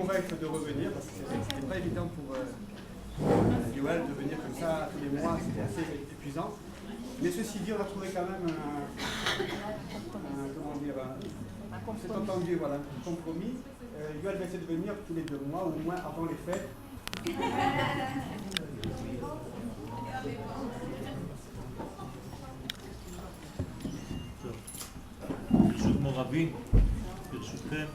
convaincre de revenir, parce que c'était pas évident pour Yoel de venir comme ça tous les mois, c'était assez épuisant. Mais ceci dit, on a trouvé quand même comment dire, c'est entendu, voilà, un compromis. Yoel va essayer de venir tous les 2 mois, au moins avant les fêtes. ברשות מורבי, ברשותכם.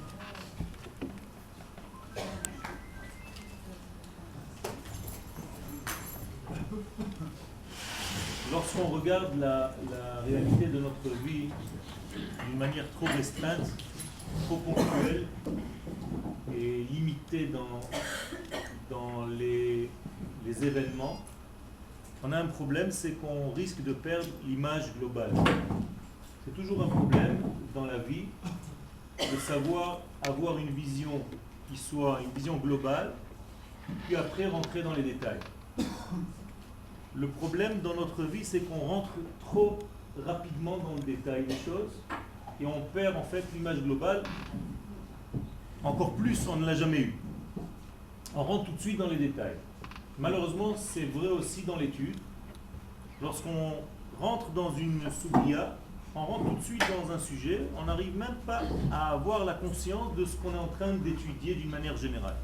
Lorsqu'on regarde la réalité de notre vie d'une manière trop restreinte, trop ponctuelle et limitée dans les événements, on a un problème, c'est qu'on risque de perdre l'image globale. C'est toujours un problème dans la vie de savoir avoir une vision qui soit une vision globale, puis après rentrer dans les détails. Le problème dans notre vie, c'est qu'on rentre trop rapidement dans le détail des choses et on perd en fait l'image globale. Encore plus, on ne l'a jamais eu. On rentre tout de suite dans les détails. Malheureusement, c'est vrai aussi dans l'étude. Lorsqu'on rentre dans une soubia, on rentre tout de suite dans un sujet, on n'arrive même pas à avoir la conscience de ce qu'on est en train d'étudier d'une manière générale.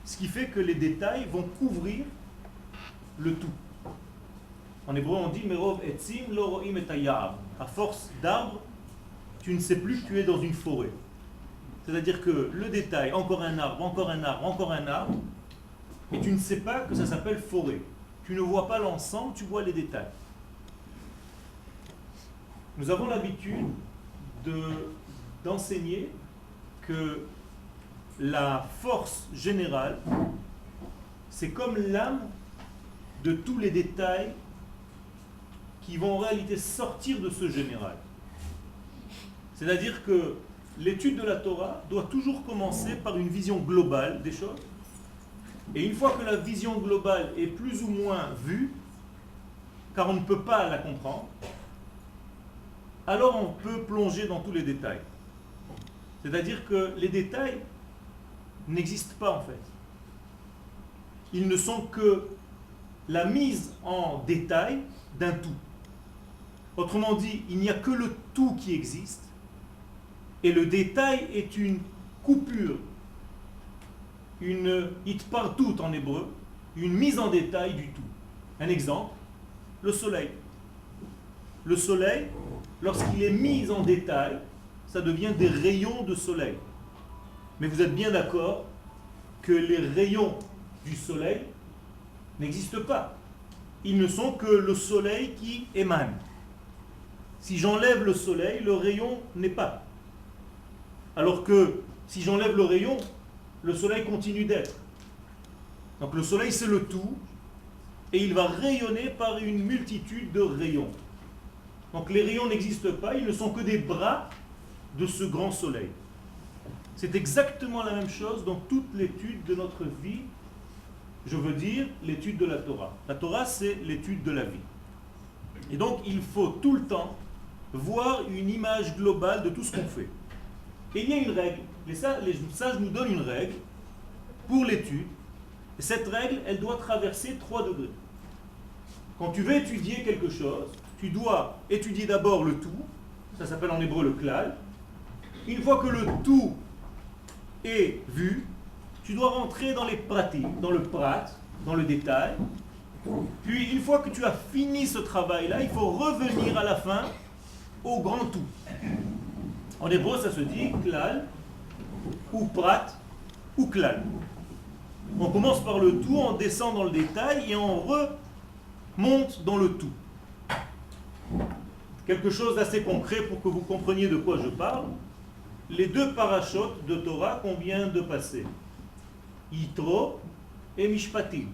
Ce qui fait que les détails vont couvrir le tout. En hébreu, on dit Merov etzim lo ro'im et hayar. À force d'arbres, tu ne sais plus que tu es dans une forêt. C'est-à-dire que le détail, encore un arbre, encore un arbre, encore un arbre, et tu ne sais pas que ça s'appelle forêt. Tu ne vois pas l'ensemble, tu vois les détails. Nous avons l'habitude d'enseigner que la force générale, c'est comme l'âme de tous les détails qui vont en réalité sortir de ce général. C'est-à-dire que l'étude de la Torah doit toujours commencer par une vision globale des choses. Et une fois que la vision globale est plus ou moins vue, car on ne peut pas la comprendre, alors on peut plonger dans tous les détails. C'est-à-dire que les détails n'existent pas en fait. Ils ne sont que la mise en détail d'un tout. Autrement dit, il n'y a que le tout qui existe, et le détail est une coupure, une hitpartout en hébreu, une mise en détail du tout. Un exemple, le soleil. Le soleil, lorsqu'il est mis en détail, ça devient des rayons de soleil. Mais vous êtes bien d'accord que les rayons du soleil n'existent pas. Ils ne sont que le soleil qui émane. Si j'enlève le soleil, le rayon n'est pas. Alors que si j'enlève le rayon, le soleil continue d'être. Donc le soleil c'est le tout et il va rayonner par une multitude de rayons. Donc les rayons n'existent pas, ils ne sont que des bras de ce grand soleil. C'est exactement la même chose dans toute l'étude de notre vie, je veux dire l'étude de la Torah. La Torah c'est l'étude de la vie. Et donc il faut tout le temps voir une image globale de tout ce qu'on fait. Et il y a une règle, les sages nous donnent une règle pour l'étude, et cette règle, elle doit traverser 3 degrés. Quand tu veux étudier quelque chose, tu dois étudier d'abord le tout, ça s'appelle en hébreu le klal. Une fois que le tout est vu, tu dois rentrer dans les pratiques, dans le prat, dans le détail. Puis une fois que tu as fini ce travail-là, il faut revenir à la fin au grand tout. En hébreu, ça se dit klal, ou prat, ou klal. On commence par le tout, on descend dans le détail et on remonte dans le tout. Quelque chose d'assez concret pour que vous compreniez de quoi je parle. Les 2 parachutes de Torah qu'on vient de passer, Yitro et Mishpatim.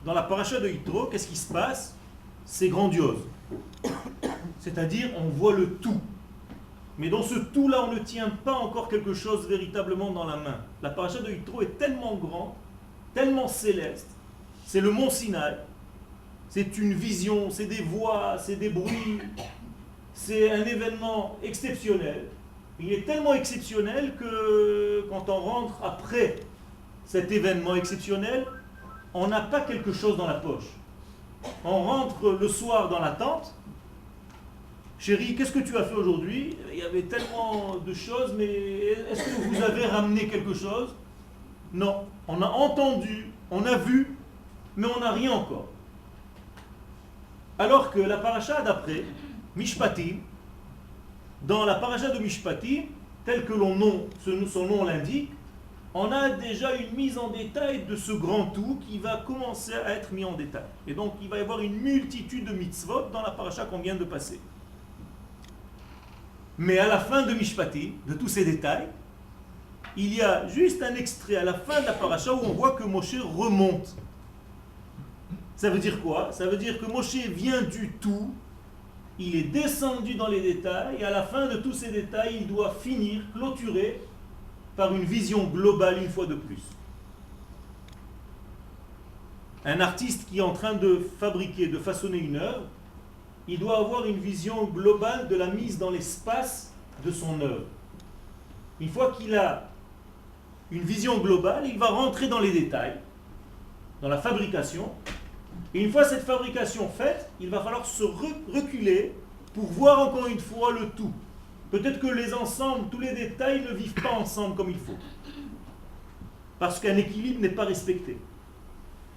Dans la paracha de Yitro, qu'est-ce qui se passe? C'est grandiose. C'est-à-dire, on voit le tout. Mais dans ce tout-là, on ne tient pas encore quelque chose véritablement dans la main. La paracha de Yitro est tellement grande, tellement céleste. C'est le mont Sinaï. C'est une vision, c'est des voix, c'est des bruits. C'est un événement exceptionnel. il est tellement exceptionnel que quand on rentre après cet événement exceptionnel, on n'a pas quelque chose dans la poche. On rentre le soir dans la tente. Chérie, qu'est-ce que tu as fait aujourd'hui? Il y avait tellement de choses, mais est-ce que vous avez ramené quelque chose? Non. On a entendu, on a vu, mais on n'a rien encore. Alors que la paracha d'après, Mishpatim, dans la paracha de Mishpatim, tel que son nom l'indique, on a déjà une mise en détail de ce grand tout qui va commencer à être mis en détail. Et donc il va y avoir une multitude de mitzvot dans la paracha qu'on vient de passer. Mais à la fin de Mishpatim, de tous ces détails, il y a juste un extrait à la fin de la paracha où on voit que Moshe remonte. Ça veut dire quoi? Ça veut dire que Moshe vient du tout, il est descendu dans les détails, et à la fin de tous ces détails, il doit finir, clôturer, par une vision globale une fois de plus. Un artiste qui est en train de fabriquer, de façonner une œuvre, il doit avoir une vision globale de la mise dans l'espace de son œuvre. Une fois qu'il a une vision globale, il va rentrer dans les détails, dans la fabrication. Et une fois cette fabrication faite, il va falloir se reculer pour voir encore une fois le tout. Peut-être que les ensembles, tous les détails ne vivent pas ensemble comme il faut. Parce qu'un équilibre n'est pas respecté.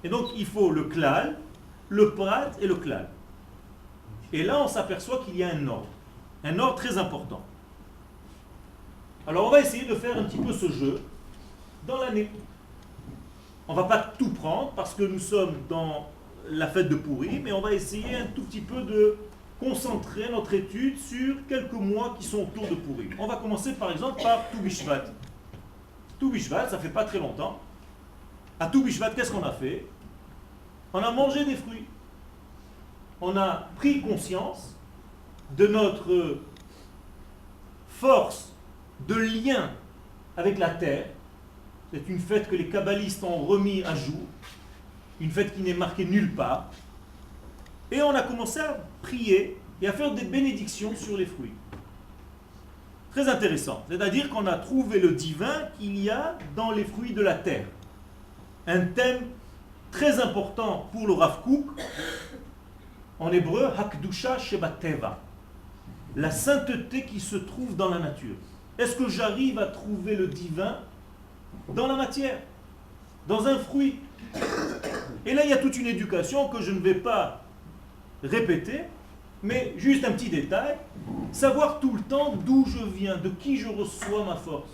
Et donc il faut le klal, le prat et le klal. Et là on s'aperçoit qu'il y a un ordre très important. Alors on va essayer de faire un petit peu ce jeu dans l'année. On ne va pas tout prendre parce que nous sommes dans la fête de Pourim, mais on va essayer un tout petit peu de concentrer notre étude sur quelques mois qui sont autour de Pourim. On va commencer par exemple par Tou Bishvat. Tou Bishvat, ça fait pas très longtemps. À Tou Bishvat, qu'est-ce qu'on a fait? On a mangé des fruits. On a pris conscience de notre force de lien avec la terre. C'est une fête que les kabbalistes ont remis à jour. Une fête qui n'est marquée nulle part. Et on a commencé à prier et à faire des bénédictions sur les fruits. Très intéressant. C'est-à-dire qu'on a trouvé le divin qu'il y a dans les fruits de la terre. Un thème très important pour le Rav Kook. En hébreu, Hakdusha Shebateva. La sainteté qui se trouve dans la nature. Est-ce que j'arrive à trouver le divin dans la matière, dans un fruit? Et là, il y a toute une éducation que je ne vais pas répéter, mais juste un petit détail, savoir tout le temps d'où je viens, de qui je reçois ma force.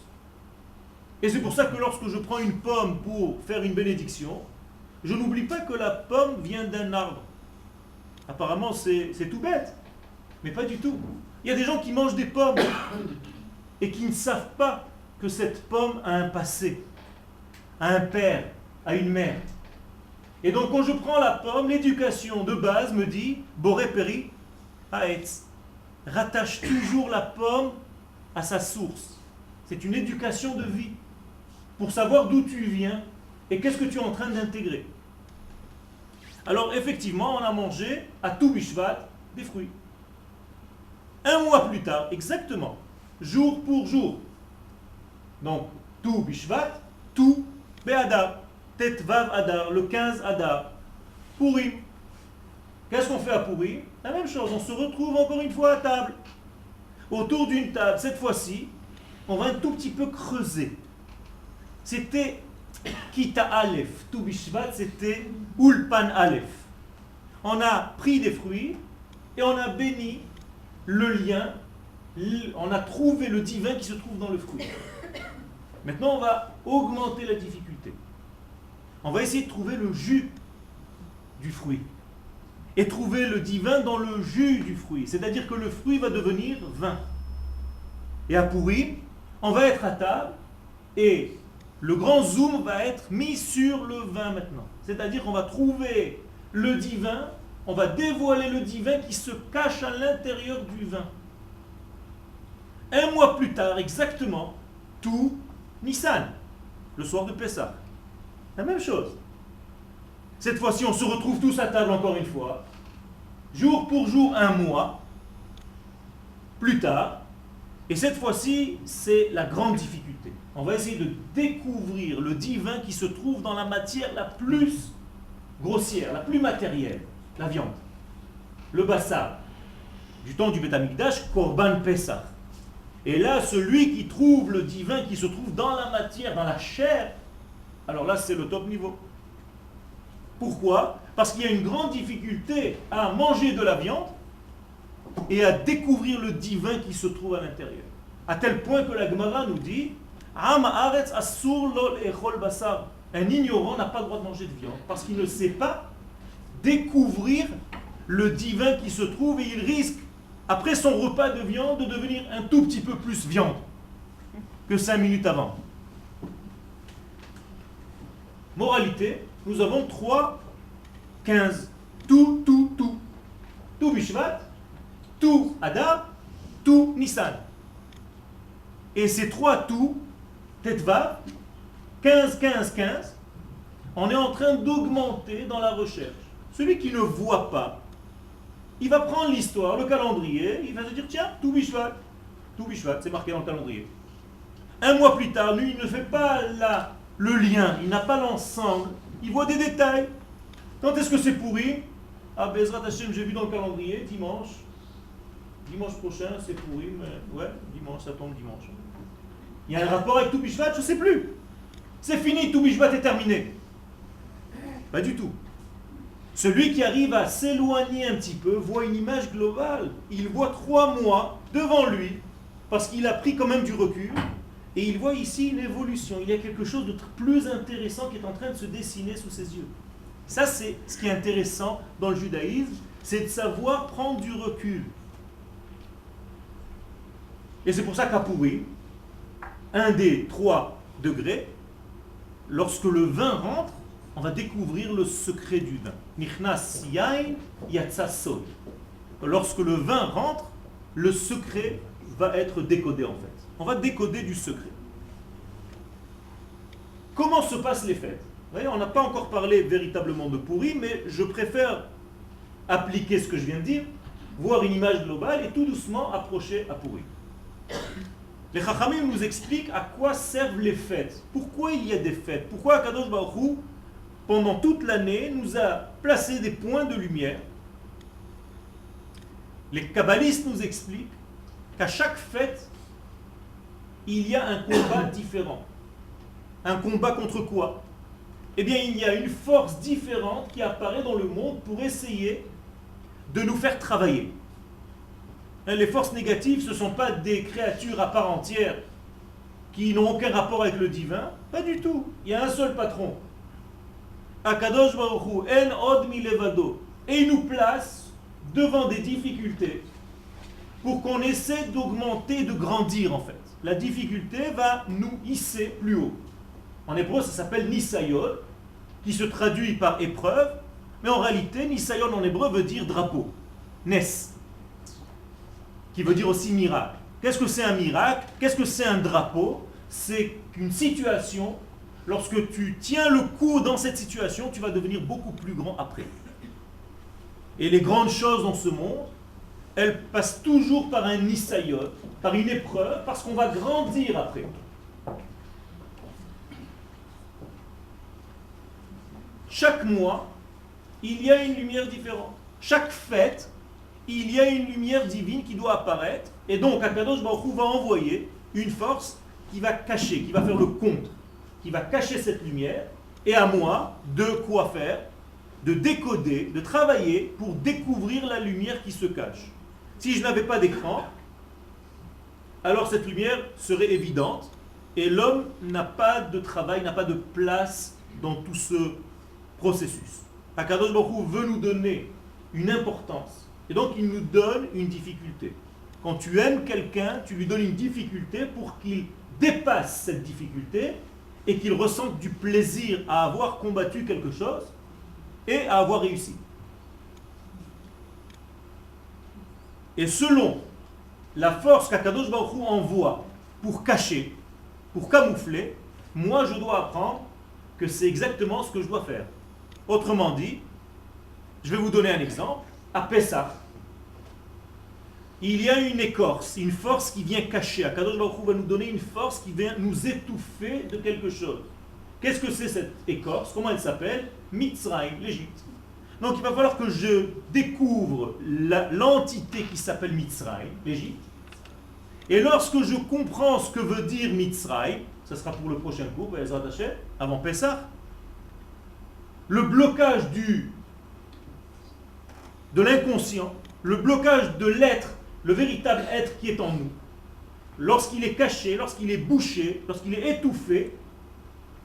Et c'est pour ça que lorsque je prends une pomme pour faire une bénédiction, je n'oublie pas que la pomme vient d'un arbre. Apparemment, c'est tout bête, mais pas du tout. Il y a des gens qui mangent des pommes et qui ne savent pas que cette pomme a un passé, a un père, a une mère. Et donc quand je prends la pomme, l'éducation de base me dit Boré Peri Haetz. Rattache toujours la pomme à sa source. C'est une éducation de vie pour savoir d'où tu viens et qu'est-ce que tu es en train d'intégrer. Alors effectivement, on a mangé à Tou Bishvat des fruits. Un mois plus tard, exactement, jour pour jour. Donc, Tou Bishvat, Tou Be'adar, Tet Vav Adar, le 15 Adar, Pourim. Qu'est-ce qu'on fait à Pourim? La même chose, on se retrouve encore une fois à table. Autour d'une table, cette fois-ci, on va un tout petit peu creuser. C'était Kita Aleph, Tou Bishvat, c'était Ulpan Aleph. On a pris des fruits et on a béni le lien, on a trouvé le divin qui se trouve dans le fruit. Maintenant, on va augmenter la difficulté. On va essayer de trouver le jus du fruit. Et trouver le divin dans le jus du fruit. C'est-à-dire que le fruit va devenir vin. Et à Pourim, on va être à table et le grand zoom va être mis sur le vin maintenant. C'est-à-dire qu'on va trouver le divin, on va dévoiler le divin qui se cache à l'intérieur du vin. Un mois plus tard, exactement, tout Nissan, le soir de Pessah. La même chose. Cette fois-ci, on se retrouve tous à table encore une fois. Jour pour jour, un mois. Plus tard, Et cette fois-ci, c'est la grande difficulté. On va essayer de découvrir le divin qui se trouve dans la matière la plus grossière, la plus matérielle, la viande. Le bassar, du temps du Beth Amikdash, Korban Pesach. Et là, celui qui trouve le divin qui se trouve dans la matière, dans la chair, alors là, c'est le top niveau. Pourquoi? Parce qu'il y a une grande difficulté à manger de la viande et à découvrir le divin qui se trouve à l'intérieur. À tel point que la Gemara nous dit un ignorant n'a pas le droit de manger de viande parce qu'il ne sait pas découvrir le divin qui se trouve et il risque, après son repas de viande, de devenir un tout petit peu plus viande que 5 minutes avant. Moralité, nous avons 3-15. Tout. Tout Bishvat, tout Adar, tout Nissan. Et ces 3 tout, Tetvav, 15, on est en train d'augmenter dans la recherche. Celui qui ne voit pas, il va prendre l'histoire, le calendrier, il va se dire, tiens, tout Bishvat, c'est marqué dans le calendrier. Un mois plus tard, lui, il ne fait pas le lien, il n'a pas l'ensemble, il voit des détails. Quand est-ce que c'est pourri? Ah, Bezrat Hashem, j'ai vu dans le calendrier, dimanche prochain, c'est pourri, mais ouais, dimanche, ça tombe dimanche. Il y a un rapport avec tout Bishvat, je ne sais plus. C'est fini, tout Bishvat est terminé. Pas du tout. Celui qui arrive à s'éloigner un petit peu voit une image globale. Il voit 3 mois devant lui, parce qu'il a pris quand même du recul, et il voit ici une évolution. Il y a quelque chose de plus intéressant qui est en train de se dessiner sous ses yeux. Ça, c'est ce qui est intéressant dans le judaïsme, c'est de savoir prendre du recul. Et c'est pour ça qu'à Pourim, un des 3 degrés, lorsque le vin rentre, on va découvrir le secret du vin. Nichnas yain yatsa sod. Lorsque le vin rentre, le secret va être décodé en fait. On va décoder du secret. Comment se passent les fêtes? Vous voyez, on n'a pas encore parlé véritablement de Pourim, mais je préfère appliquer ce que je viens de dire, voir une image globale et tout doucement approcher à Pourim. Les Chachamim nous expliquent à quoi servent les fêtes. Pourquoi il y a des fêtes? Pourquoi Akadosh Baruch Hu, pendant toute l'année, nous a placé des points de lumière? Les kabbalistes nous expliquent qu'à chaque fête, il y a un combat différent. Un combat contre quoi? Eh bien, il y a une force différente qui apparaît dans le monde pour essayer de nous faire travailler. Les forces négatives, ce ne sont pas des créatures à part entière qui n'ont aucun rapport avec le divin. Pas du tout. Il y a un seul patron. Akadosh Baruch Hu, En Od Milevado. Et il nous place devant des difficultés pour qu'on essaie d'augmenter, de grandir en fait. La difficulté va nous hisser plus haut. En hébreu, ça s'appelle Nisayon, qui se traduit par épreuve, mais en réalité, Nisayon en hébreu veut dire drapeau. Nes, qui veut dire aussi miracle. Qu'est-ce que c'est un miracle? Qu'est-ce que c'est un drapeau? C'est une situation, lorsque tu tiens le coup dans cette situation, tu vas devenir beaucoup plus grand après. Et les grandes choses dans ce monde, elles passent toujours par un nisayon, par une épreuve, parce qu'on va grandir après. Chaque mois, il y a une lumière différente. Chaque fête, il y a une lumière divine qui doit apparaître. Et donc, Akadosh Baruch Hu va envoyer une force qui va cacher, qui va faire le contre, qui va cacher cette lumière. Et à moi, de quoi faire? De décoder, de travailler pour découvrir la lumière qui se cache. Si je n'avais pas d'écran, alors cette lumière serait évidente. Et l'homme n'a pas de travail, n'a pas de place dans tout ce processus. Akadosh Baruch Hu veut nous donner une importance. Et donc il nous donne une difficulté. Quand tu aimes quelqu'un, tu lui donnes une difficulté pour qu'il dépasse cette difficulté et qu'il ressente du plaisir à avoir combattu quelque chose et à avoir réussi. Et selon la force qu'Akadosh Baruch Hu envoie pour cacher, pour camoufler, moi je dois apprendre que c'est exactement ce que je dois faire. Autrement dit, je vais vous donner un exemple. À Pessah, il y a une écorce, une force qui vient cacher. Akadosh Baruch Hu va nous donner une force qui vient nous étouffer de quelque chose. Qu'est-ce que c'est cette écorce? Comment elle s'appelle? Mitzrayim, l'Égypte. Donc il va falloir que je découvre l'entité qui s'appelle Mitzrayim, l'Égypte. Et lorsque je comprends ce que veut dire Mitzrayim, ça sera pour le prochain cours, avant Pessah, le blocage de l'inconscient, le blocage de l'être, le véritable être qui est en nous, lorsqu'il est caché, lorsqu'il est bouché, lorsqu'il est étouffé,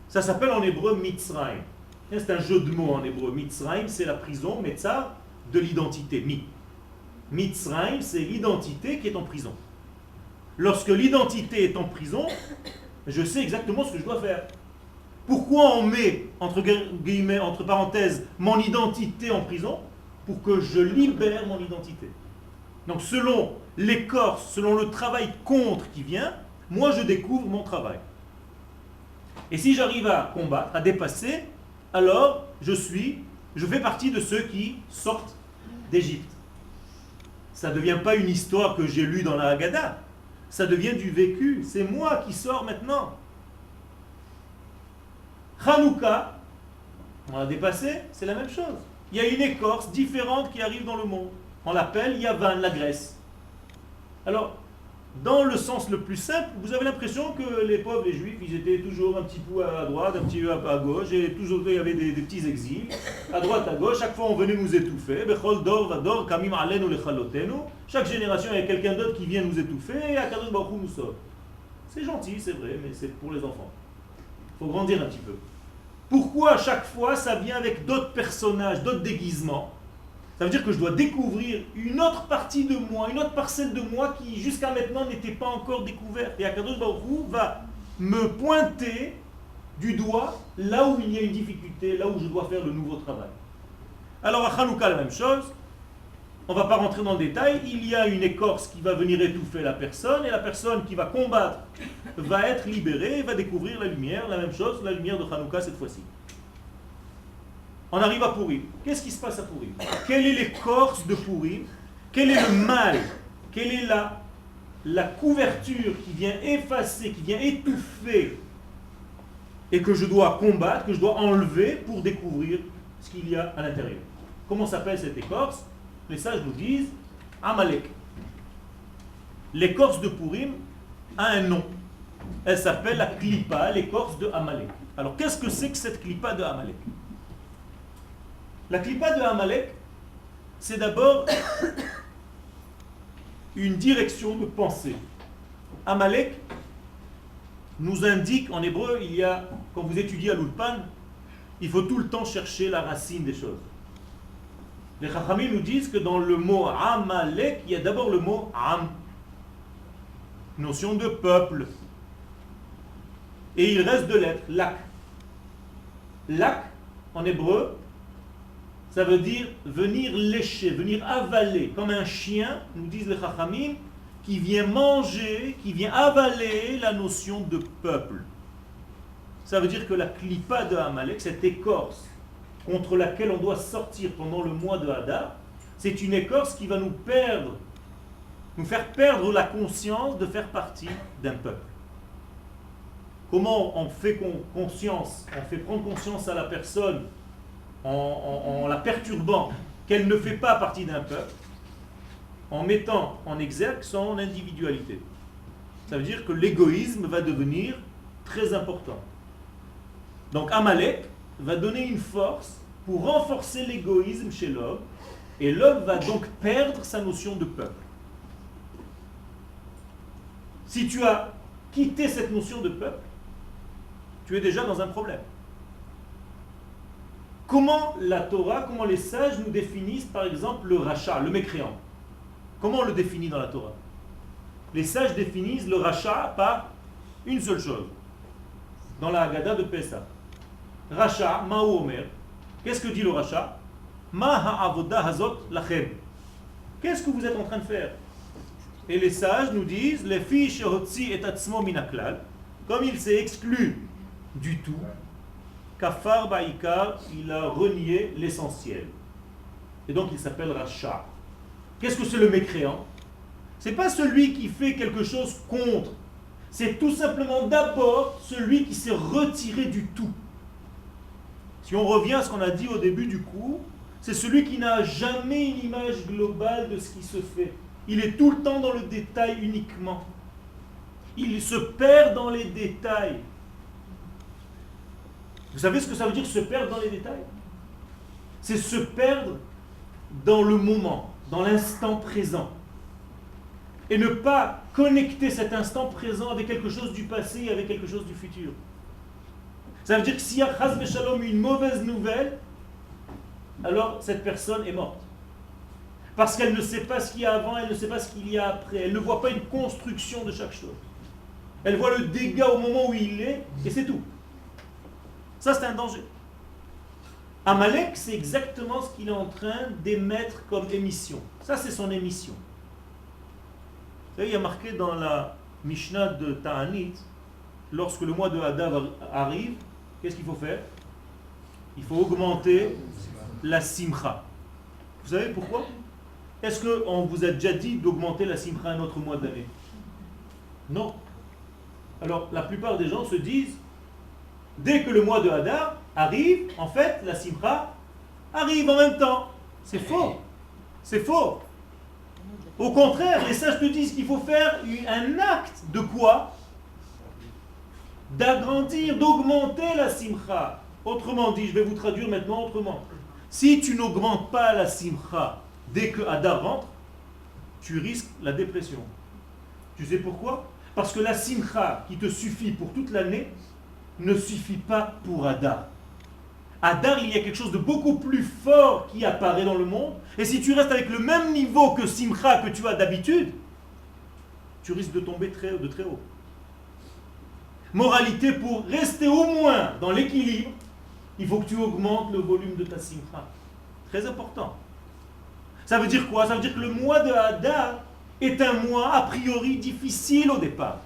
ça s'appelle en hébreu Mitzrayim. C'est un jeu de mots en hébreu. Mitzrayim, c'est la prison, Metzar, de l'identité. Mitzrayim, c'est l'identité qui est en prison. Lorsque l'identité est en prison, je sais exactement ce que je dois faire. Pourquoi on met, entre guillemets, entre parenthèses, mon identité en prison? Pour que je libère mon identité. Donc selon l'écorce, selon le travail contre qui vient, moi je découvre mon travail. Et si j'arrive à combattre, à dépasser, alors je fais partie de ceux qui sortent d'Égypte. Ça ne devient pas une histoire que j'ai lue dans la Haggadah. Ça devient du vécu. C'est moi qui sors maintenant. Hanouka, on l'a dépassé, c'est la même chose. Il y a une écorce différente qui arrive dans le monde. On l'appelle Yavan, la Grèce. Alors, dans le sens le plus simple, vous avez l'impression que les pauvres, les juifs, ils étaient toujours un petit peu à droite, un petit peu à gauche, et toujours il y avait des petits exils, à droite, à gauche, chaque fois on venait nous étouffer. Chaque génération, il y a quelqu'un d'autre qui vient nous étouffer, et Akadosh Baruch Hu nous sauve. C'est gentil, c'est vrai, mais c'est pour les enfants. Il faut grandir un petit peu. Pourquoi à chaque fois ça vient avec d'autres personnages, d'autres déguisements? Ça veut dire que je dois découvrir une autre partie de moi, une autre parcelle de moi qui jusqu'à maintenant n'était pas encore découverte. Et Akadosh Baruch Hu va me pointer du doigt là où il y a une difficulté, là où je dois faire le nouveau travail. Alors à Hanouka, la même chose. On ne va pas rentrer dans le détail. Il y a une écorce qui va venir étouffer la personne, et la personne qui va combattre va être libérée et va découvrir la lumière. La même chose, la lumière de Hanouka cette fois-ci. On arrive à Purim. Qu'est-ce qui se passe à Purim? Quelle est l'écorce de Purim? Quel est le mal? Quelle est la couverture qui vient effacer, qui vient étouffer et que je dois combattre, que je dois enlever pour découvrir ce qu'il y a à l'intérieur? Comment s'appelle cette écorce? Les sages nous disent Amalek. L'écorce de Purim a un nom. Elle s'appelle la Klippa, l'écorce de Amalek. Alors qu'est-ce que c'est que cette Klippa de Amalek? La Klippa de Amalek, c'est d'abord une direction de pensée. Amalek nous indique, en hébreu, quand vous étudiez à l'Ulpan, il faut tout le temps chercher la racine des choses. Les Chachamim nous disent que dans le mot Amalek, il y a d'abord le mot Am, notion de peuple. Et il reste deux lettres, Lak. Lak, en hébreu, ça veut dire venir lécher, venir avaler, comme un chien, nous disent les Chachamim, qui vient manger, qui vient avaler la notion de peuple. Ça veut dire que la Klippa de Amalek, cette écorce contre laquelle on doit sortir pendant le mois de Hadar, c'est une écorce qui va nous faire perdre la conscience de faire partie d'un peuple. Comment on fait conscience, on fait prendre conscience à la personne en la perturbant qu'elle ne fait pas partie d'un peuple, en mettant en exergue son individualité. Ça veut dire que l'égoïsme va devenir très important. Donc Amalek va donner une force pour renforcer l'égoïsme chez l'homme, et l'homme va donc perdre sa notion de peuple. Si tu as quitté cette notion de peuple, tu es déjà dans un problème. Comment la Torah, comment les sages nous définissent par exemple le rachat, le mécréant? Comment on le définit dans la Torah? Les sages définissent le rachat par une seule chose. Dans la Haggadah de Pessah. Rachat, ma'u omer. Qu'est-ce que dit le rachat? Ma ha'avodah hazot lachem. Qu'est-ce que vous êtes en train de faire? Et les sages nous disent, les filles shehotzi et atzmo minaklal, comme il s'est exclu du tout, kafar ba'ikar, il a renié l'essentiel. Et donc il s'appelle rachat. Qu'est-ce que c'est le mécréant? C'est pas celui qui fait quelque chose contre. C'est tout simplement d'abord celui qui s'est retiré du tout. Si on revient à ce qu'on a dit au début du cours, c'est celui qui n'a jamais une image globale de ce qui se fait. Il est tout le temps dans le détail uniquement. Il se perd dans les détails. Vous savez ce que ça veut dire se perdre dans les détails? C'est se perdre dans le moment, dans l'instant présent. Et ne pas connecter cet instant présent avec quelque chose du passé et avec quelque chose du futur. Ça veut dire que s'il y a chas v'shalom une mauvaise nouvelle, alors cette personne est morte. Parce qu'elle ne sait pas ce qu'il y a avant, elle ne sait pas ce qu'il y a après. Elle ne voit pas une construction de chaque chose. Elle voit le dégât au moment où il est, et c'est tout. Ça, c'est un danger. Amalek, c'est exactement ce qu'il est en train d'émettre comme émission. Ça, c'est son émission. Vous savez, il y a marqué dans la Mishnah de Ta'anit, lorsque le mois de Hadar arrive, qu'est-ce qu'il faut faire? Il faut augmenter la simcha. Vous savez pourquoi? Est-ce qu'on vous a déjà dit d'augmenter la simcha un autre mois de l'année? Non. Alors, la plupart des gens se disent, dès que le mois de Hadar arrive, en fait, la simcha arrive en même temps. C'est faux. C'est faux. Au contraire, les sages te disent qu'il faut faire un acte de quoi? D'agrandir, d'augmenter la simcha. Autrement dit, je vais vous traduire maintenant autrement. Si tu n'augmentes pas la simcha dès que Hadar rentre, tu risques la dépression. Tu sais pourquoi? Parce que la simcha qui te suffit pour toute l'année ne suffit pas pour Hadar. Hadar, il y a quelque chose de beaucoup plus fort qui apparaît dans le monde. Et si tu restes avec le même niveau que simcha que tu as d'habitude, tu risques de tomber de très haut. Moralité, pour rester au moins dans l'équilibre, il faut que tu augmentes le volume de ta simcha. Très important. Ça veut dire quoi? Ça veut dire que le mois de Hadar est un mois a priori difficile au départ.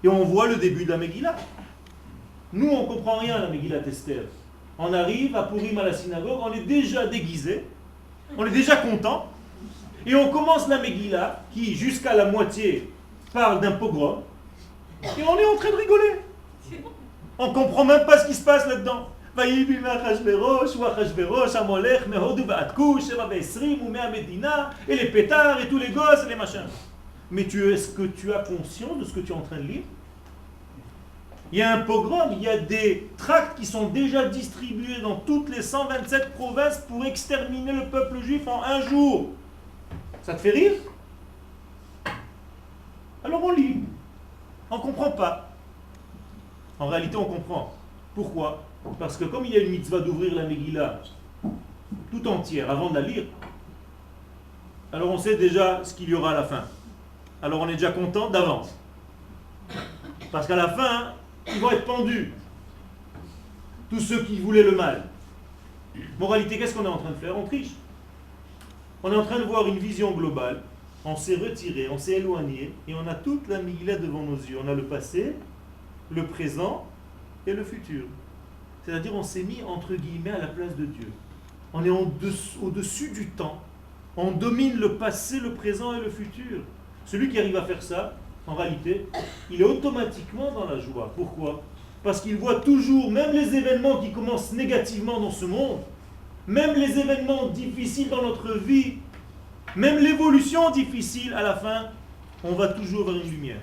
Et on voit le début de la Megillah. Nous, on ne comprend rien à la Megillah Esther. On arrive à Purim à la synagogue, on est déjà déguisé, on est déjà content, et on commence la Megillah, qui jusqu'à la moitié parle d'un pogrom, et on est en train de rigoler. On ne comprend même pas ce qui se passe là-dedans. Et les pétards, et tous les gosses, et les machins. Mais est-ce que tu as conscience de ce que tu es en train de lire? Il y a un pogrom, il y a des tracts qui sont déjà distribués dans toutes les 127 provinces pour exterminer le peuple juif en un jour. Ça te fait rire? Alors on lit. On ne comprend pas. En réalité, on comprend. Pourquoi? Parce que comme il y a une mitzvah d'ouvrir la Megillah tout entière avant de la lire, alors on sait déjà ce qu'il y aura à la fin. Alors on est déjà content d'avance. Parce qu'à la fin, ils vont être pendus. Tous ceux qui voulaient le mal. Moralité, qu'est-ce qu'on est en train de faire? On triche. On est en train de voir une vision globale. On s'est retiré, on s'est éloigné, et on a toute la Megillah devant nos yeux. On a le passé, le présent et le futur. C'est-à-dire on s'est mis entre guillemets à la place de Dieu. On est au-dessus du temps. On domine le passé, le présent et le futur. Celui qui arrive à faire ça, en réalité, il est automatiquement dans la joie. Pourquoi? Parce qu'il voit toujours, même les événements qui commencent négativement dans ce monde, même les événements difficiles dans notre vie, même l'évolution difficile, à la fin, on va toujours vers une lumière.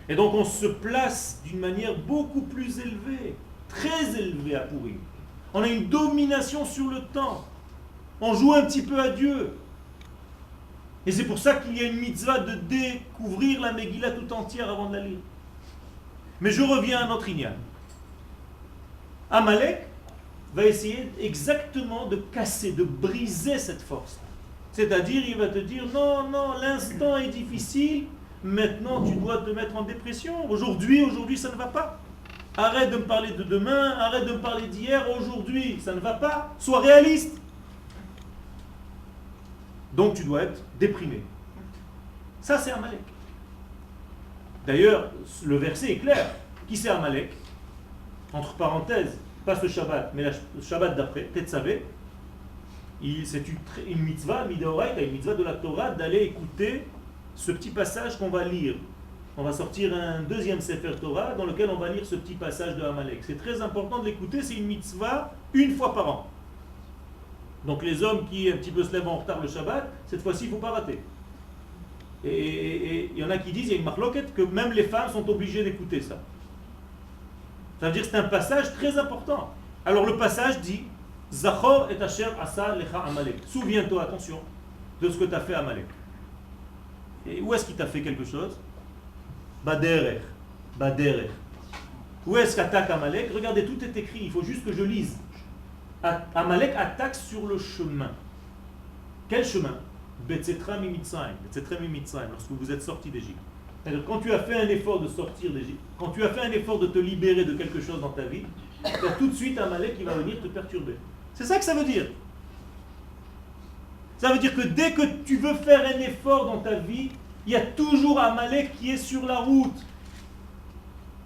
Et donc on se place d'une manière beaucoup plus élevée, très élevée à Purim. On a une domination sur le temps. On joue un petit peu à Dieu. Et c'est pour ça qu'il y a une mitzvah de découvrir la Megillah tout entière avant de la lire. Mais je reviens à notre inyan. Amalek va essayer exactement de casser, de briser cette force. C'est-à-dire, il va te dire, non, non, l'instant est difficile, maintenant tu dois te mettre en dépression. Aujourd'hui, ça ne va pas. Arrête de me parler de demain, arrête de me parler d'hier, aujourd'hui, ça ne va pas. Sois réaliste. Donc tu dois être déprimé. Ça, c'est Amalek. D'ailleurs, le verset est clair. Qui c'est Amalek? Entre parenthèses, pas ce Shabbat, mais le Shabbat d'après, Tetzavé. c'est une mitzvah, une mitzvah de la Torah, d'aller écouter ce petit passage qu'on va lire. On va sortir un deuxième Sefer Torah dans lequel on va lire ce petit passage de Amalek. C'est très important de l'écouter, c'est une mitzvah une fois par an. Donc les hommes qui un petit peu se lèvent en retard le Shabbat, cette fois-ci il ne faut pas rater. Et il y en a qui disent, il y a une marloquette, que même les femmes sont obligées d'écouter ça. Ça veut dire que c'est un passage très important. Alors le passage dit, Zachor et Asher asa lecha Amalek. Souviens-toi, attention, de ce que tu as fait à Amalek. Et où est-ce qu'il t'a fait quelque chose? Baderer. Baderer. Où est-ce qu'attaque Amalek? Regardez, tout est écrit, il faut juste que je lise. Amalek attaque sur le chemin. Quel chemin? Betzetra mi Mitzrayim. Betzetra mi Mitzrayim, lorsque vous êtes sorti d'Égypte. C'est-à-dire, quand tu as fait un effort de sortir d'Égypte, quand tu as fait un effort de te libérer de quelque chose dans ta vie, tu as tout de suite Amalek qui va venir te perturber. C'est ça que ça veut dire. Ça veut dire que dès que tu veux faire un effort dans ta vie, il y a toujours Amalek qui est sur la route.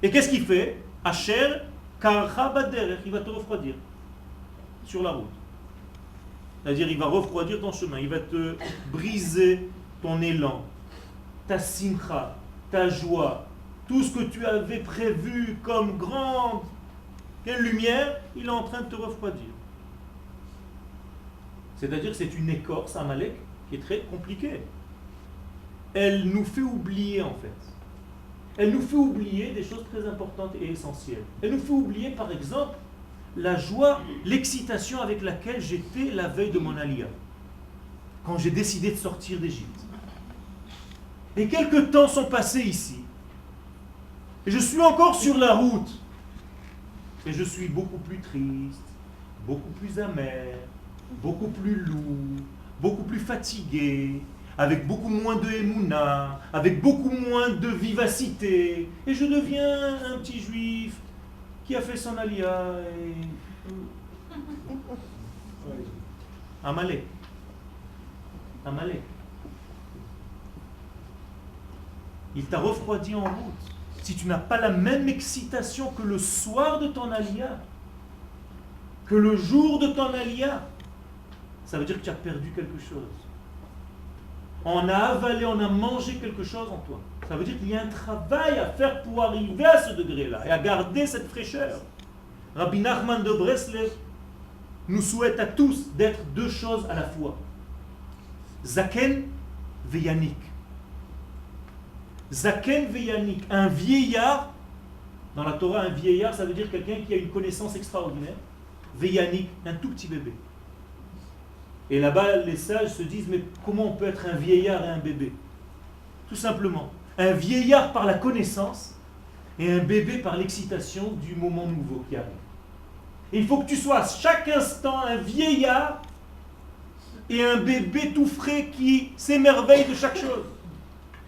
Et qu'est-ce qu'il fait? Asher karcha baderech, il va te refroidir sur la route. C'est-à-dire, il va refroidir ton chemin, il va te briser ton élan, ta simcha, ta joie, tout ce que tu avais prévu comme grande lumière, il est en train de te refroidir. C'est-à-dire que c'est une écorce, Amalek, qui est très compliquée. Elle nous fait oublier en fait. Elle nous fait oublier des choses très importantes et essentielles. Elle nous fait oublier par exemple la joie, l'excitation avec laquelle j'étais la veille de mon alia, quand j'ai décidé de sortir d'Égypte. Et quelques temps sont passés ici. Et je suis encore sur la route. Et je suis beaucoup plus triste, beaucoup plus amer, beaucoup plus lourd, beaucoup plus fatigué, avec beaucoup moins de émouna, avec beaucoup moins de vivacité. Et je deviens un petit juif qui a fait son alia et... Amalek. Amalek. Il t'a refroidi en route. Si tu n'as pas la même excitation que le soir de ton alia, que le jour de ton alia, ça veut dire que tu as perdu quelque chose. On a avalé, on a mangé quelque chose en toi. Ça veut dire qu'il y a un travail à faire pour arriver à ce degré-là et à garder cette fraîcheur. Rabbi Nachman de Breslev nous souhaite à tous d'être deux choses à la fois. Zaken veyanik. Zaken veyanik, un vieillard, dans la Torah, un vieillard, ça veut dire quelqu'un qui a une connaissance extraordinaire. Veyanik, un tout petit bébé. Et là-bas, les sages se disent, mais comment on peut être un vieillard et un bébé? Tout simplement, un vieillard par la connaissance et un bébé par l'excitation du moment nouveau qui arrive. Et il faut que tu sois à chaque instant un vieillard et un bébé tout frais qui s'émerveille de chaque chose.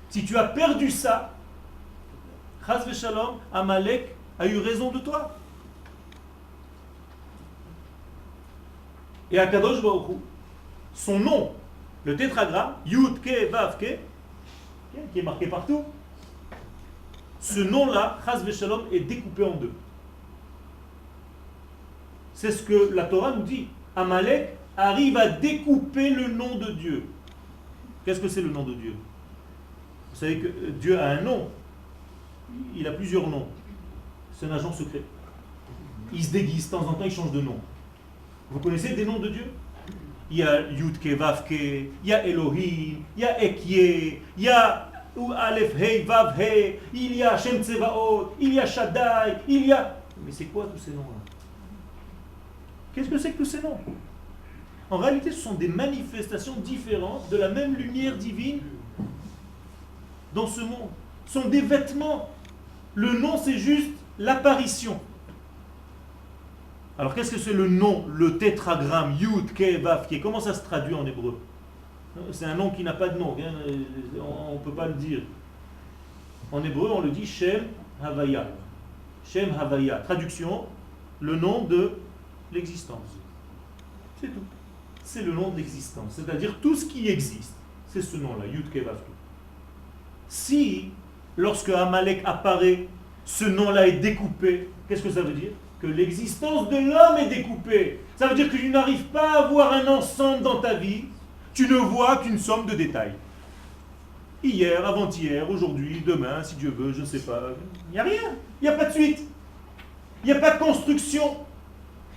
Si tu as perdu ça, Chas v'shalom, Amalek a eu raison de toi. Et Akadosh Baruch Hu, son nom, le tétragramme, Yud Ke Vav Ke, qui est marqué partout, ce nom-là, Chas v'shalom, est découpé en deux. C'est ce que la Torah nous dit. Amalek arrive à découper le nom de Dieu. Qu'est-ce que c'est le nom de Dieu? Vous savez que Dieu a un nom. Il a plusieurs noms. C'est un agent secret. Il se déguise, de temps en temps il change de nom. Vous connaissez des noms de Dieu? Il y a Yud-Ke, Vav-Ke, il y a Elohim, il y a Ekye, il y a Aleph-Hei, Vav-Hei, il y a Shem Tsevaot, il y a Shaddai, il y a... Mais c'est quoi tous ces noms-là? Qu'est-ce que c'est que tous ces noms? En réalité, ce sont des manifestations différentes de la même lumière divine dans ce monde. Ce sont des vêtements. Le nom, c'est juste l'apparition. Alors, qu'est-ce que c'est le nom, le tétragramme, Yud, Ke, Vav, Ke? Comment ça se traduit en hébreu? C'est un nom qui n'a pas de nom, hein, on ne peut pas le dire. En hébreu, on le dit Shem Havaya. Shem Havaya. Traduction, le nom de l'existence. C'est tout. C'est le nom de l'existence. C'est-à-dire tout ce qui existe. C'est ce nom-là, Yud, Ke, Vav, Ke. Si, lorsque Amalek apparaît, ce nom-là est découpé, qu'est-ce que ça veut dire? que l'existence de l'homme est découpée. Ça veut dire que tu n'arrives pas à voir un ensemble dans ta vie, tu ne vois qu'une somme de détails. Hier, avant-hier, aujourd'hui, demain, si Dieu veut, je ne sais pas. Il n'y a rien, il n'y a pas de suite. Il n'y a pas de construction,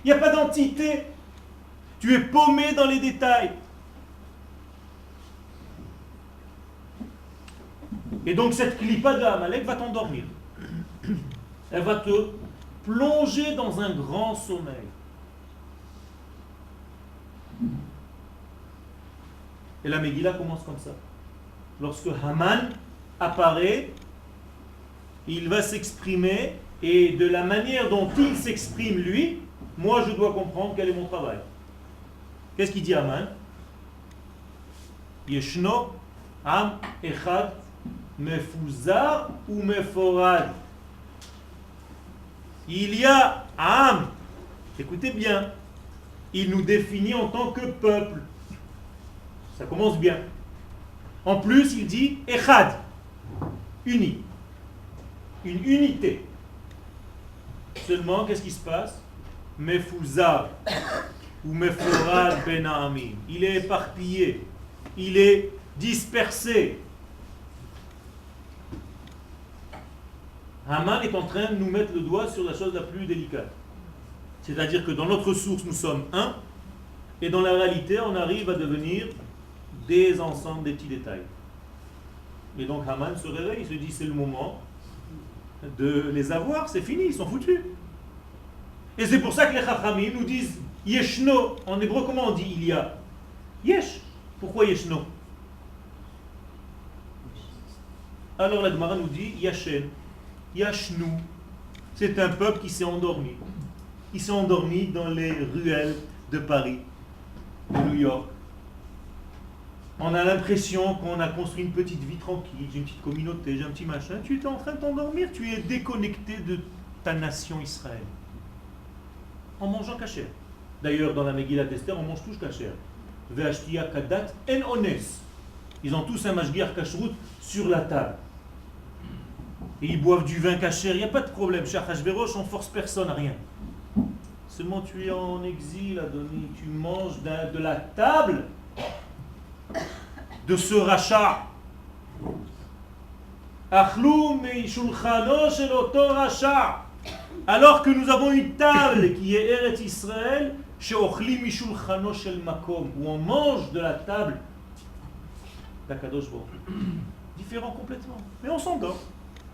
il n'y a pas d'entité. Tu es paumé dans les détails. Et donc cette clipa de Amalek va t'endormir. Elle va te plonger dans un grand sommeil. Et la Megillah commence comme ça. Lorsque Haman apparaît, il va s'exprimer, et de la manière dont il s'exprime lui, moi je dois comprendre quel est mon travail. Qu'est-ce qu'il dit Haman? Yeshno am echad mefuzar ou meforad. Il y a Am, écoutez bien, il nous définit en tant que peuple. Ça commence bien. En plus, il dit Echad, uni, une unité. Seulement, qu'est-ce qui se passe? Mefuzar ou meforad ben Amim. Il est éparpillé, il est dispersé. Haman est en train de nous mettre le doigt sur la chose la plus délicate. C'est-à-dire que dans notre source, nous sommes un, et dans la réalité, on arrive à devenir des ensembles, des petits détails. Et donc Haman se réveille, il se dit c'est le moment de les avoir, c'est fini, ils sont foutus. Et c'est pour ça que les Chachamim nous disent Yeshno, en hébreu comment on dit il y a? Yesh. Pourquoi Yeshno? Alors la Gemara nous dit Yashen. Yashnu, c'est un peuple qui s'est endormi. Il s'est endormi dans les ruelles de Paris, de New York. On a l'impression qu'on a construit une petite vie tranquille, j'ai une petite communauté, j'ai un petit machin. Tu es en train de t'endormir, tu es déconnecté de ta nation Israël. En mangeant kasher. D'ailleurs, dans la Megillat Esther, on mange tous kasher. Ve'ashtiya kadat en ones. Ils ont tous un mashgiach kashrut sur la table. Et ils boivent du vin kasher, il n'y a pas de problème. Chez Achashverosh, on ne force personne à rien. Seulement tu es en exil, Adoni, tu manges de la table de ce rachat. Alors que nous avons une table qui est Eretz Israël, où on mange de la table d'Akadosh Baruch Hu. Différent complètement. Mais on s'endort.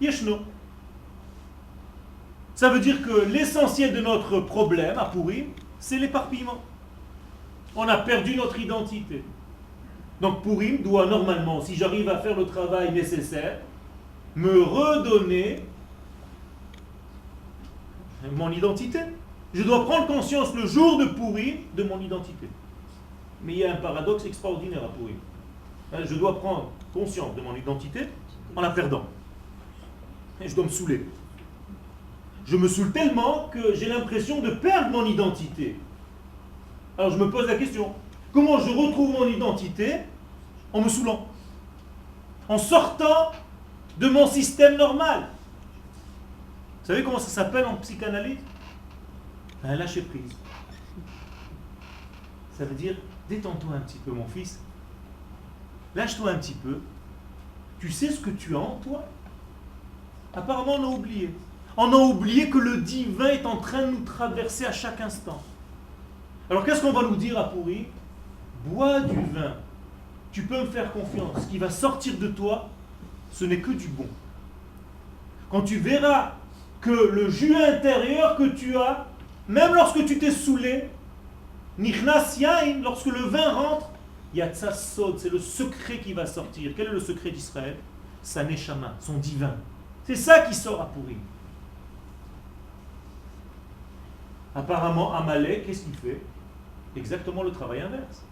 Yeshno. Ça veut dire que l'essentiel de notre problème à Purim, c'est l'éparpillement. On a perdu notre identité. Donc Purim doit normalement, si j'arrive à faire le travail nécessaire, me redonner mon identité. Je dois prendre conscience le jour de Purim de mon identité. Mais il y a un paradoxe extraordinaire à Purim. Je dois prendre conscience de mon identité en la perdant. Et je dois me saouler. Je me saoule tellement que j'ai l'impression de perdre mon identité. Alors je me pose la question, comment je retrouve mon identité en me saoulant? En sortant de mon système normal. Vous savez comment ça s'appelle en psychanalyse? Un lâcher prise. Ça veut dire, détends-toi un petit peu mon fils. Lâche-toi un petit peu. Tu sais ce que tu as en toi? Apparemment, on a oublié. On a oublié que le divin est en train de nous traverser à chaque instant. Alors, qu'est-ce qu'on va nous dire à Pourri? Bois du vin. Tu peux me faire confiance. Ce qui va sortir de toi, ce n'est que du bon. Quand tu verras que le jus intérieur que tu as, même lorsque tu t'es saoulé, Nichnas Yain, lorsque le vin rentre, Yatsa Sod, c'est le secret qui va sortir. Quel est le secret d'Israël? Sa Neshama, son divin. C'est ça qui sort à Pourri. Apparemment, Amalek, qu'est-ce qu'il fait? Exactement le travail inverse.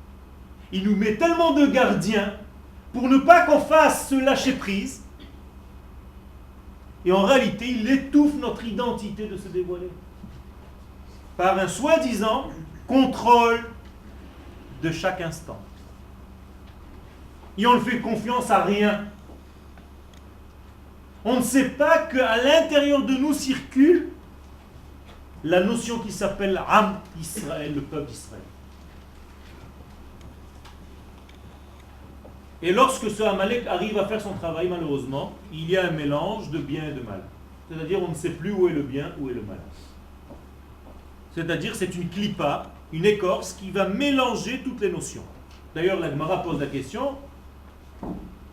Il nous met tellement de gardiens pour ne pas qu'on fasse se lâcher prise. Et en réalité, il étouffe notre identité de se dévoiler. Par un soi-disant contrôle de chaque instant. Et on ne fait confiance à rien. On ne sait pas qu'à l'intérieur de nous circule la notion qui s'appelle Am Israël, le peuple d'Israël. Et lorsque ce Amalek arrive à faire son travail, malheureusement, il y a un mélange de bien et de mal. C'est-à-dire on ne sait plus où est le bien, où est le mal. C'est-à-dire c'est une clipa, une écorce qui va mélanger toutes les notions. D'ailleurs la Gemara pose la question,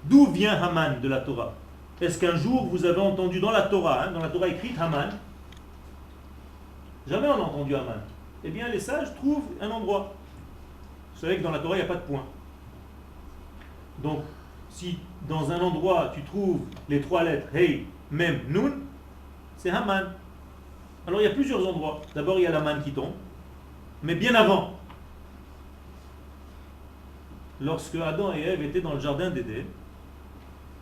d'où vient Haman de la Torah? Est-ce qu'un jour vous avez entendu dans la Torah écrite Haman? Jamais on n'a entendu Haman. Eh bien les sages trouvent un endroit. Vous savez que dans la Torah il n'y a pas de point. Donc si dans un endroit tu trouves les trois lettres Hey, Mem, Nun, c'est Haman. Alors il y a plusieurs endroits. D'abord il y a la manne qui tombe, mais bien avant, lorsque Adam et Ève étaient dans le jardin d'Éden,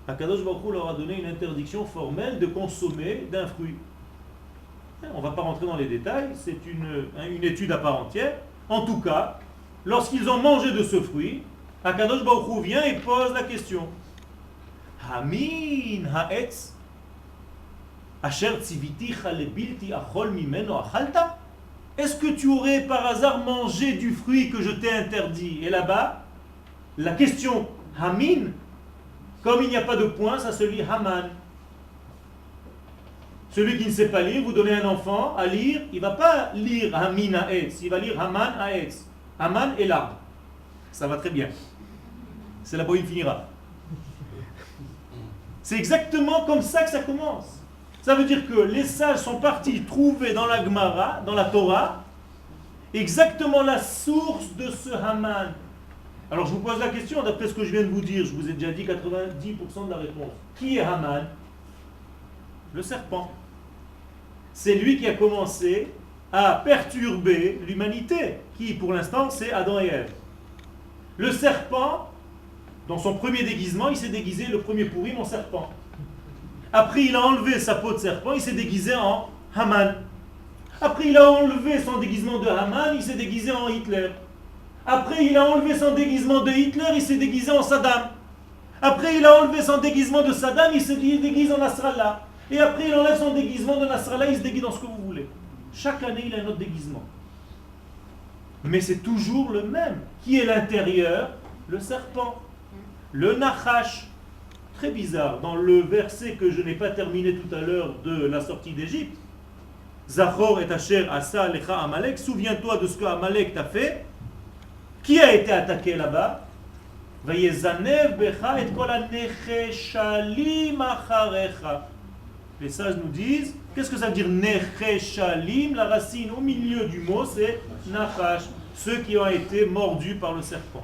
Akadosh Baruch Hu leur a donné une interdiction formelle de consommer d'un fruit. On ne va pas rentrer dans les détails, c'est une étude à part entière. En tout cas, lorsqu'ils ont mangé de ce fruit, Akadosh Baruch Hu vient et pose la question. Hamin ha'etz asher tziviticha lebilti achol mimeno achalta? Est-ce que tu aurais par hasard mangé du fruit que je t'ai interdit? Et là-bas, la question Hamin, comme il n'y a pas de point, ça se lit Haman. Celui qui ne sait pas lire, vous donnez un enfant à lire, il ne va pas lire Hamin ha'etz, il va lire Haman ha'etz. Haman est l'arbre. Ça va très bien. C'est là-bas où il finira. C'est exactement comme ça que ça commence. Ça veut dire que les sages sont partis trouver dans la Gemara, dans la Torah, exactement la source de ce Haman. Alors je vous pose la question, d'après ce que je viens de vous dire, je vous ai déjà dit 90% de la réponse. Qui est Haman? Le serpent. C'est lui qui a commencé à perturber l'humanité, qui pour l'instant c'est Adam et Ève. Le serpent, dans son premier déguisement, il s'est déguisé le premier Pourim en serpent. Après il a enlevé sa peau de serpent, il s'est déguisé en Haman. Après il a enlevé son déguisement de Haman, il s'est déguisé en Hitler. Après il a enlevé son déguisement de Hitler, il s'est déguisé en Saddam. Après il a enlevé son déguisement de Saddam, il se déguise en Nasrallah. Et après il enlève son déguisement de Nasrallah, il se déguise dans ce que vous voulez. Chaque année il a un autre déguisement. Mais c'est toujours le même. Qui est l'intérieur? Le serpent. Le Nachash. Très bizarre, dans le verset que je n'ai pas terminé tout à l'heure de la sortie d'Égypte, Zachor et Asher Asa Lecha Amalek, souviens-toi de ce que Amalek t'a fait. Qui a été attaqué là-bas? Vayezanev becha et kol hanecheshalim acharecha. Les sages nous disent, qu'est-ce que ça veut dire necheshalim? La racine au milieu du mot c'est nachash, ceux qui ont été mordus par le serpent.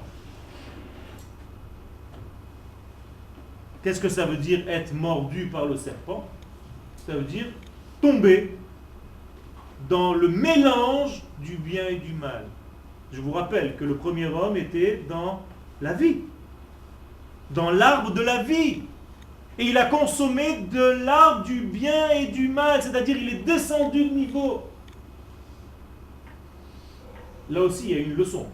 Qu'est-ce que ça veut dire être mordu par le serpent? Ça veut dire tomber dans le mélange du bien et du mal. Je vous rappelle que le premier homme était dans la vie, dans l'arbre de la vie. Et il a consommé de l'arbre du bien et du mal, c'est-à-dire il est descendu de niveau. Là aussi, il y a une leçon.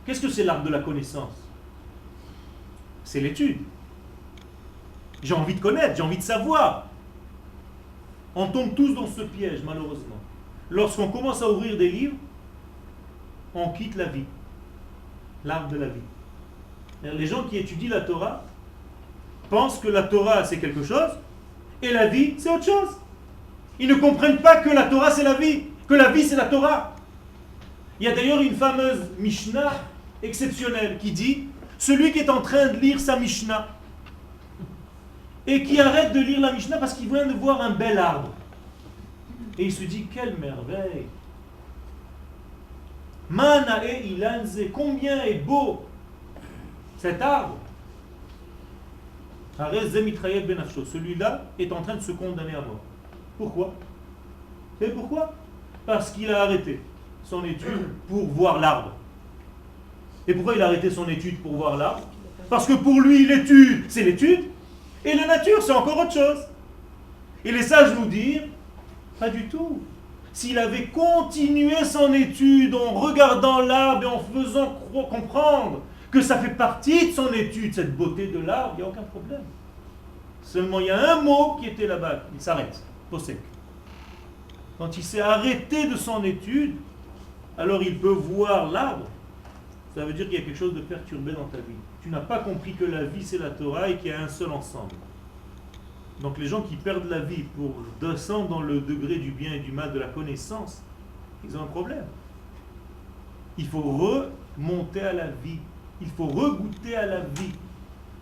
Qu'est-ce que c'est l'arbre de la connaissance? C'est l'étude. J'ai envie de connaître, j'ai envie de savoir. On tombe tous dans ce piège, malheureusement. Lorsqu'on commence à ouvrir des livres, on quitte la vie. L'arbre de la vie. Les gens qui étudient la Torah pensent que la Torah c'est quelque chose et la vie c'est autre chose. Ils ne comprennent pas que la Torah c'est la vie, que la vie c'est la Torah. Il y a d'ailleurs une fameuse Mishnah exceptionnelle qui dit: celui qui est en train de lire sa Mishnah et qui arrête de lire la Mishnah parce qu'il vient de voir un bel arbre et il se dit quelle merveille, Manae ilanze, combien est beau cet arbre. Celui-là est en train de se condamner à mort. Pourquoi? Vous savez pourquoi? Parce qu'il a arrêté son étude pour voir l'arbre. Et pourquoi il a arrêté son étude pour voir l'arbre? Parce que pour lui, l'étude, c'est l'étude, et la nature, c'est encore autre chose. Et les sages nous disent, pas du tout. S'il avait continué son étude en regardant l'arbre et en faisant comprendre que ça fait partie de son étude, cette beauté de l'arbre, il n'y a aucun problème. Seulement, il y a un mot qui était là-bas, il s'arrête, au sec. quand il s'est arrêté de son étude, alors il peut voir l'arbre. Ça veut dire qu'il y a quelque chose de perturbé dans ta vie. Tu n'as pas compris que la vie c'est la Torah et qu'il y a un seul ensemble. Donc les gens qui perdent la vie pour descendre dans le degré du bien et du mal de la connaissance, ils ont un problème. Il faut remonter à la vie. Il faut regoûter à la vie.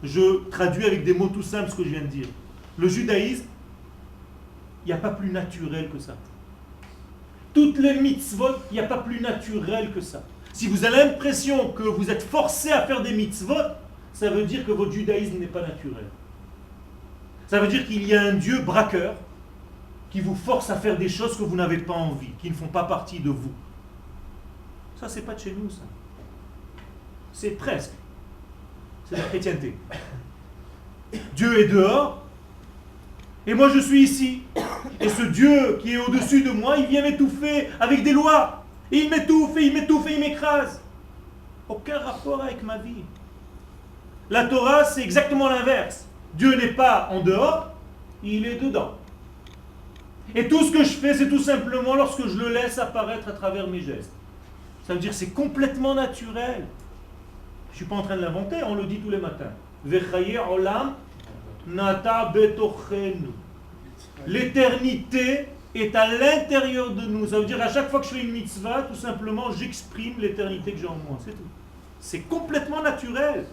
Je traduis avec des mots tout simples ce que je viens de dire. Le judaïsme, il n'y a pas plus naturel que ça. Toutes les mitzvot, il n'y a pas plus naturel que ça. Si vous avez l'impression que vous êtes forcé à faire des mitzvot, ça veut dire que votre judaïsme n'est pas naturel. Ça veut dire qu'il y a un Dieu braqueur qui vous force à faire des choses que vous n'avez pas envie, qui ne font pas partie de vous. Ça, c'est pas de chez nous, ça. C'est presque. C'est la chrétienté. Dieu est dehors, et moi je suis ici. Et ce Dieu qui est au-dessus de moi, il vient m'étouffer avec des lois. Et il m'étouffe, et il m'étouffe, et il m'écrase. Aucun rapport avec ma vie. La Torah, c'est exactement l'inverse. Dieu n'est pas en dehors, il est dedans. Et tout ce que je fais, c'est tout simplement lorsque je le laisse apparaître à travers mes gestes. Ça veut dire que c'est complètement naturel. Je ne suis pas en train de l'inventer, on le dit tous les matins. Vechaye olam nata betochenu. L'éternité est à l'intérieur de nous. Ça veut dire qu'à chaque fois que je fais une mitzvah, tout simplement, j'exprime l'éternité que j'ai en moi. C'est tout. C'est complètement naturel.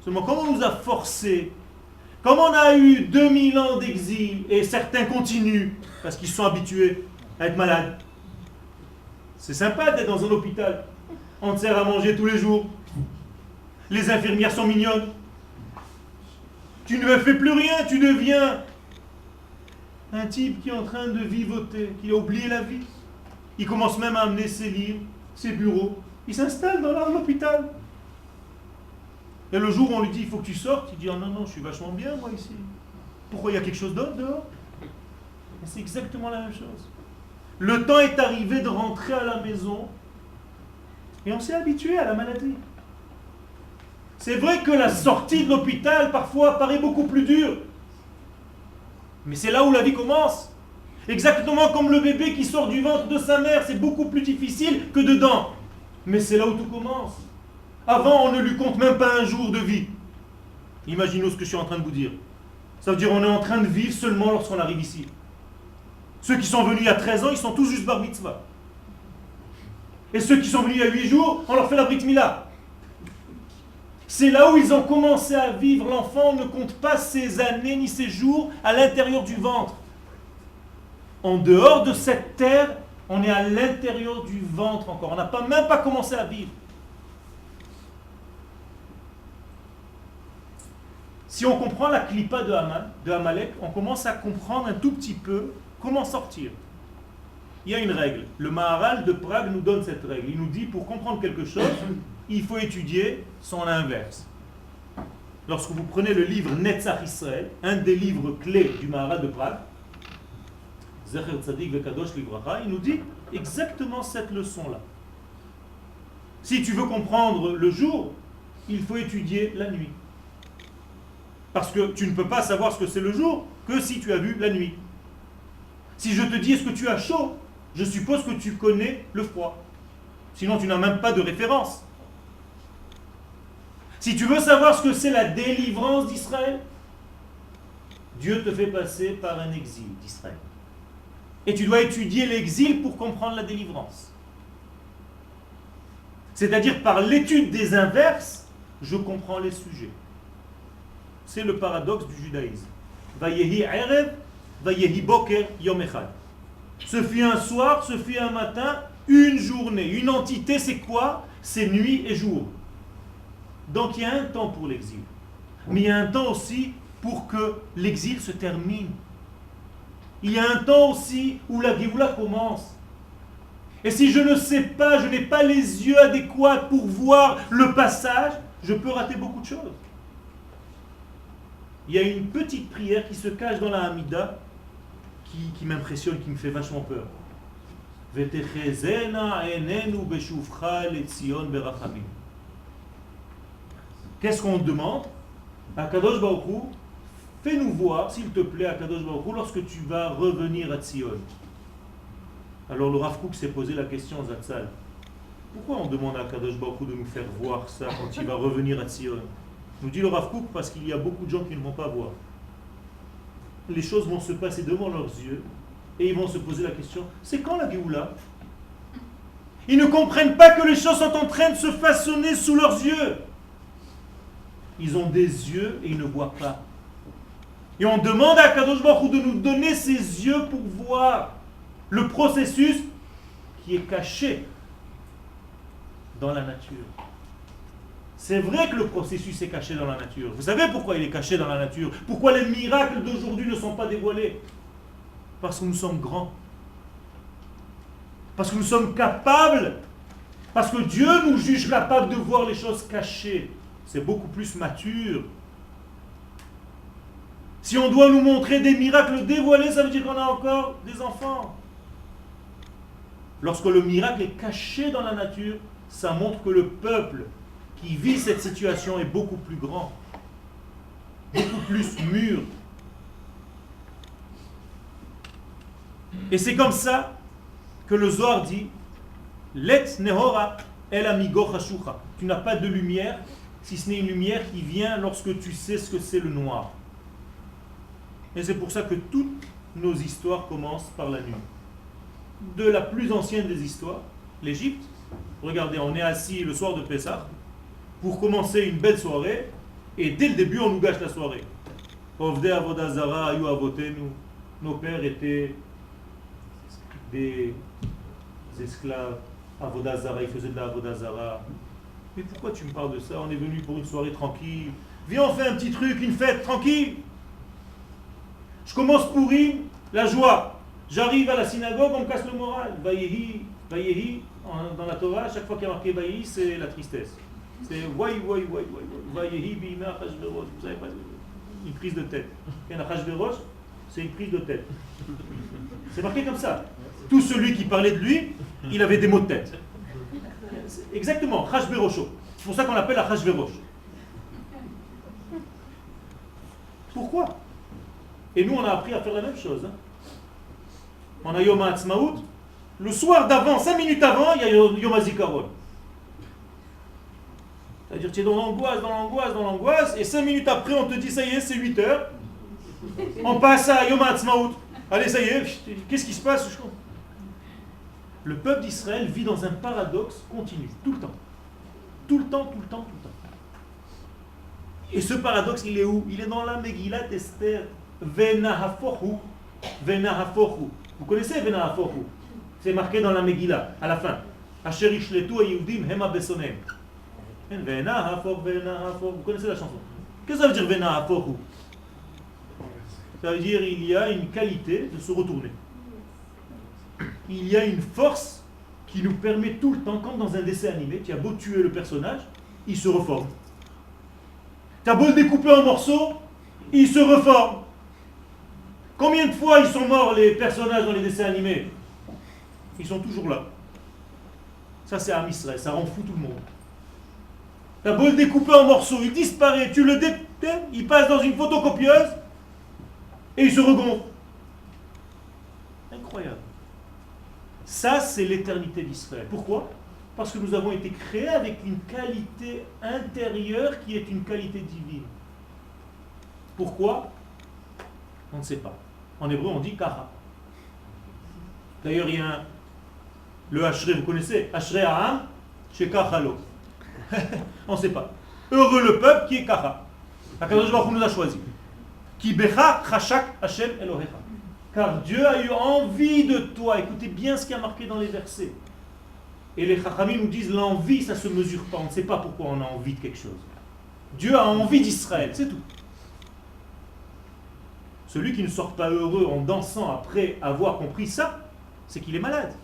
Seulement, comme on nous a forcés, comme on a eu 2000 ans d'exil, et certains continuent, parce qu'ils sont habitués à être malades. C'est sympa d'être dans un hôpital. On te sert à manger tous les jours. Les infirmières sont mignonnes. Tu ne fais plus rien, tu deviens un type qui est en train de vivoter, qui a oublié la vie. Il commence même à amener ses livres, ses bureaux. Il s'installe dans l'hôpital. Et le jour où on lui dit il faut que tu sortes, il dit oh non, non, je suis vachement bien moi ici. Pourquoi il y a quelque chose d'autre dehors? Et c'est exactement la même chose. Le temps est arrivé de rentrer à la maison et on s'est habitué à la maladie. C'est vrai que la sortie de l'hôpital parfois paraît beaucoup plus dure. Mais c'est là où la vie commence. Exactement comme le bébé qui sort du ventre de sa mère, c'est beaucoup plus difficile que dedans. Mais c'est là où tout commence. Avant, on ne lui compte même pas un jour de vie. Imaginez ce que je suis en train de vous dire. Ça veut dire qu'on est en train de vivre seulement lorsqu'on arrive ici. Ceux qui sont venus il y a 13 ans, ils sont tous juste bar mitzvah. Et ceux qui sont venus il y a 8 jours, on leur fait la brit mila. C'est là où ils ont commencé à vivre. L'enfant ne compte pas ses années ni ses jours à l'intérieur du ventre. En dehors de cette terre, on est à l'intérieur du ventre encore. On n'a même pas commencé à vivre. Si on comprend la clipa de Amalek, on commence à comprendre un tout petit peu comment sortir. Il y a une règle. Le Maharal de Prague nous donne cette règle. Il nous dit, pour comprendre quelque chose, il faut étudier son inverse. Lorsque vous prenez le livre Netzach Israël, un des livres clés du Maharal de Prague, Zecher Tzadik Vekadosh Livracha, il nous dit exactement cette leçon-là. Si tu veux comprendre le jour, il faut étudier la nuit. Parce que tu ne peux pas savoir ce que c'est le jour que si tu as vu la nuit. Si je te dis est-ce que tu as chaud, je suppose que tu connais le froid. Sinon tu n'as même pas de référence. Si tu veux savoir ce que c'est la délivrance d'Israël, Dieu te fait passer par un exil d'Israël. Et tu dois étudier l'exil pour comprendre la délivrance. C'est-à-dire par l'étude des inverses, je comprends les sujets. C'est le paradoxe du judaïsme. Vayehi erev, vayehi boker yom echad. Ce fut un soir, ce fut un matin, une journée. Une entité, c'est quoi? C'est nuit et jour. Donc il y a un temps pour l'exil. Mais il y a un temps aussi pour que l'exil se termine. Il y a un temps aussi où la Géoula commence. Et si je ne sais pas, je n'ai pas les yeux adéquats pour voir le passage, je peux rater beaucoup de choses. Il y a une petite prière qui se cache dans la Hamida qui m'impressionne, qui me fait vachement peur. Qu'est-ce qu'on demande? Akadosh Baruch Hu, fais-nous voir, s'il te plaît, à Kadosh Baruch Hu, lorsque tu vas revenir à Tzion. Alors le Rav Kook s'est posé la question, Zatzal, pourquoi on demande à Kadosh Baruch Hu de nous faire voir ça quand il va revenir à Tzion? Nous dit le Rav Kook, parce qu'il y a beaucoup de gens qui ne vont pas voir. Les choses vont se passer devant leurs yeux et ils vont se poser la question, c'est quand la Géoula? Ils ne comprennent pas que les choses sont en train de se façonner sous leurs yeux. Ils ont des yeux et ils ne voient pas. Et on demande à Kadosh Baruch Hu de nous donner ses yeux pour voir le processus qui est caché dans la nature. C'est vrai que le processus est caché dans la nature. Vous savez pourquoi il est caché dans la nature? Pourquoi les miracles d'aujourd'hui ne sont pas dévoilés? Parce que nous sommes grands. Parce que nous sommes capables. Parce que Dieu nous juge capables de voir les choses cachées. C'est beaucoup plus mature. Si on doit nous montrer des miracles dévoilés, ça veut dire qu'on a encore des enfants. Lorsque le miracle est caché dans la nature, ça montre que le peuple qui vit cette situation est beaucoup plus grand, beaucoup plus mûr. Et c'est comme ça que le Zohar dit Let nehora el amigo chashucha. Tu n'as pas de lumière, si ce n'est une lumière qui vient lorsque tu sais ce que c'est le noir. Et c'est pour ça que toutes nos histoires commencent par la nuit. De la plus ancienne des histoires, l'Égypte. Regardez, on est assis le soir de Pessah pour commencer une belle soirée, et dès le début, on nous gâche la soirée. Ovdei avodah zara ayu avotenu. Nos pères étaient des esclaves. Avodah zara, ils faisaient de la avodah zara. Mais pourquoi tu me parles de ça? On est venu pour une soirée tranquille. Viens, on fait un petit truc, une fête tranquille. Je commence pourri, la joie. J'arrive à la synagogue, on me casse le moral. Vayehi, Vayehi, dans la Torah, chaque fois qu'il y a marqué Vayehi, c'est la tristesse. C'est Vayehi bima Achashverosh. Vous savez pas, une prise de tête. Achashverosh, c'est une prise de tête. C'est marqué comme ça. Tout celui qui parlait de lui, il avait des maux de tête. Exactement, Achashverosho. C'est pour ça qu'on l'appelle Achashverosh. Pourquoi? Et nous, on a appris à faire la même chose. On a Yom HaAtzmaut. Le soir d'avant, 5 minutes avant, il y a Yom HaZikaron. C'est-à-dire que tu es dans l'angoisse, et 5 minutes après, on te dit, ça y est, c'est 8 heures. On passe à Yom HaAtzmaut. Allez, ça y est, qu'est-ce qui se passe? Le peuple d'Israël vit dans un paradoxe continu, tout le temps. Tout le temps. Et ce paradoxe, il est où? Il est dans la Megillat Esther. Venahafohu. Vous connaissez Venahafohu? C'est marqué dans la Megillah, à la fin. Asher ishletu hayudim hema besonem. Venahafohu. Vous connaissez la chanson? Qu'est-ce que ça veut dire Venahafohu? Ça veut dire il y a une qualité de se retourner. Il y a une force qui nous permet tout le temps, comme dans un dessin animé, tu as beau tuer le personnage, il se reforme. Tu as beau le découper en morceaux, il se reforme. Combien de fois ils sont morts, les personnages dans les dessins animés? Ils sont toujours là. Ça, c'est Am Israël, ça rend fou tout le monde. Tu as beau le découper en morceaux, il disparaît, tu le découpes, il passe dans une photocopieuse et il se regonfle. Incroyable. Ça, c'est l'éternité d'Israël. Pourquoi? Parce que nous avons été créés avec une qualité intérieure qui est une qualité divine. Pourquoi? On ne sait pas. En hébreu, on dit kaha. D'ailleurs, il y a le Ashrei, vous connaissez? Ashrei Ha'am, chez Kachalo. On ne sait pas. Heureux le peuple qui est kaha. Akadosh Baruch Hu nous a choisi. Ki becha chashak Hashem Elohecha. Car Dieu a eu envie de toi. Écoutez bien ce qui a marqué dans les versets. Et les Chachamim nous disent l'envie, ça ne se mesure pas. On ne sait pas pourquoi on a envie de quelque chose. Dieu a envie d'Israël, c'est tout. Celui qui ne sort pas heureux en dansant après avoir compris ça, c'est qu'il est malade.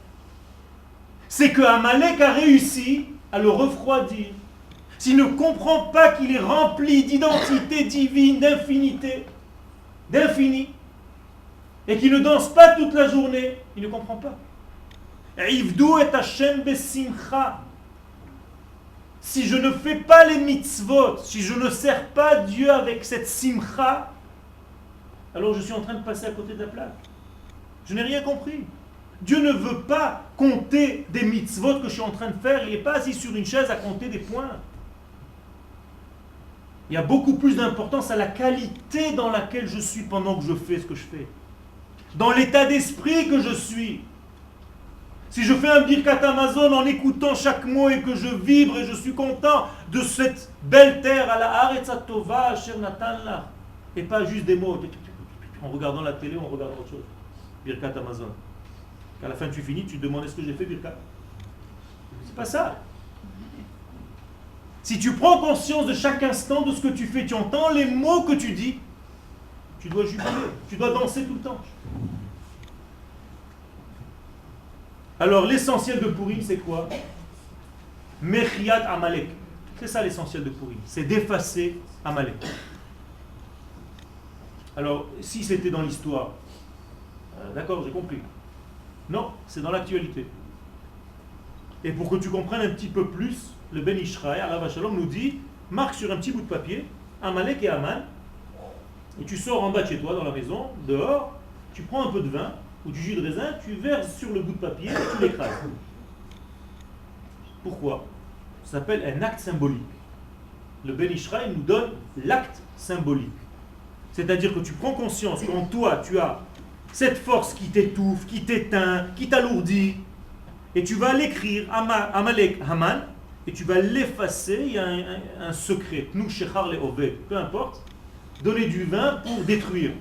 C'est que Amalek a réussi à le refroidir. S'il ne comprend pas qu'il est rempli d'identité divine, d'infinité, d'infini, et qu'il ne danse pas toute la journée, il ne comprend pas. Ivdu et Hashem besimcha. Si je ne fais pas les mitzvot, si je ne sers pas Dieu avec cette simcha, alors je suis en train de passer à côté de la plaque. Je n'ai rien compris. Dieu ne veut pas compter des mitzvot que je suis en train de faire. Il n'est pas assis sur une chaise à compter des points. Il y a beaucoup plus d'importance à la qualité dans laquelle je suis pendant que je fais ce que je fais. Dans l'état d'esprit que je suis. Si je fais un birkat Amazon en écoutant chaque mot et que je vibre et je suis content de cette belle terre à la Haaretz Tova Asher Natan Lach, et pas juste des mots en regardant la télé, en regardant autre chose. Birkat Amazon. Qu'à la fin tu finis, tu te demandes est-ce que j'ai fait birkat. C'est pas ça. Si tu prends conscience de chaque instant de ce que tu fais, tu entends les mots que tu dis, tu dois jubiler, tu dois danser tout le temps. Alors l'essentiel de Purim, c'est quoi? Mechiat Amalek. C'est ça l'essentiel de Purim, c'est d'effacer Amalek. Alors, si c'était dans l'histoire, d'accord, j'ai compris. Non, c'est dans l'actualité. Et pour que tu comprennes un petit peu plus, le Ben Ishraï, Allah Shalom, nous dit, marque sur un petit bout de papier, Amalek et Aman, et tu sors en bas de chez toi, dans la maison, dehors, tu prends un peu de vin, ou du jus de raisin, tu verses sur le bout de papier, et tu l'écrases. Pourquoi? Ça s'appelle un acte symbolique. Le Ben Ishraï nous donne l'acte symbolique. C'est-à-dire que tu prends conscience qu'en toi, tu as cette force qui t'étouffe, qui t'éteint, qui t'alourdit, et tu vas l'écrire, Amalek Haman, et tu vas l'effacer. Il y a un secret, nous shechar le oved, peu importe, donner du vin pour détruire.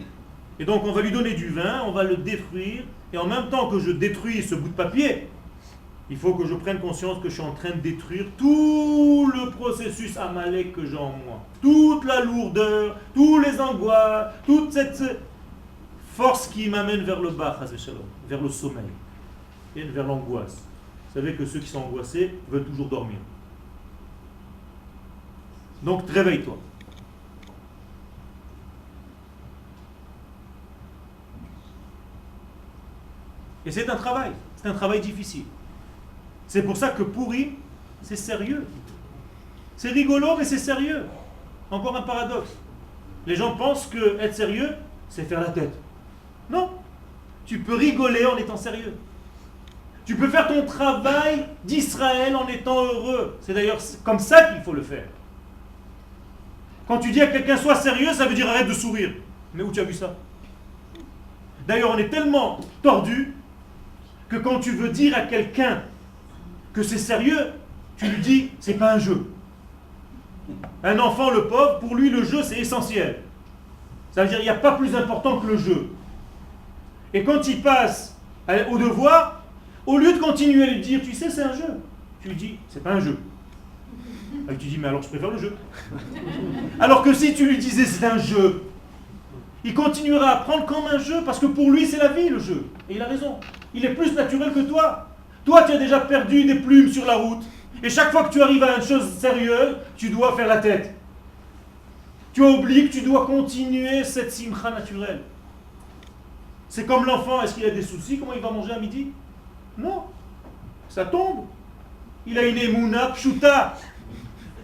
Et donc on va lui donner du vin, on va le détruire, et en même temps que je détruis ce bout de papier, il faut que je prenne conscience que je suis en train de détruire tout le processus Amalek que j'ai en moi. Toute la lourdeur, tous les angoisses, toute cette force qui m'amène vers le bas, vers le sommeil, et vers l'angoisse. Vous savez que ceux qui sont angoissés veulent toujours dormir. Donc réveille-toi. Et c'est un travail difficile. C'est pour ça que Purim, c'est sérieux. C'est rigolo, mais c'est sérieux. Encore un paradoxe. Les gens pensent que être sérieux, c'est faire la tête. Non. Tu peux rigoler en étant sérieux. Tu peux faire ton travail d'Israël en étant heureux. C'est d'ailleurs comme ça qu'il faut le faire. Quand tu dis à quelqu'un sois sérieux, ça veut dire arrête de sourire. Mais où tu as vu ça? D'ailleurs, on est tellement tordu que quand tu veux dire à quelqu'un que c'est sérieux, tu lui dis c'est pas un jeu. Un enfant, le pauvre, pour lui le jeu c'est essentiel. Ça veut dire il n'y a pas plus important que le jeu. Et quand il passe au devoir, au lieu de continuer à lui dire tu sais c'est un jeu, tu lui dis c'est pas un jeu. Et tu dis mais alors je préfère le jeu. Alors que si tu lui disais c'est un jeu, il continuera à prendre comme un jeu parce que pour lui c'est la vie le jeu. Et il a raison. Il est plus naturel que toi. Toi, tu as déjà perdu des plumes sur la route. Et chaque fois que tu arrives à une chose sérieuse, tu dois faire la tête. Tu as oublié que tu dois continuer cette simcha naturelle. C'est comme l'enfant, est-ce qu'il a des soucis? Comment il va manger à midi? Non. Ça tombe. Il a une émouna pshuta.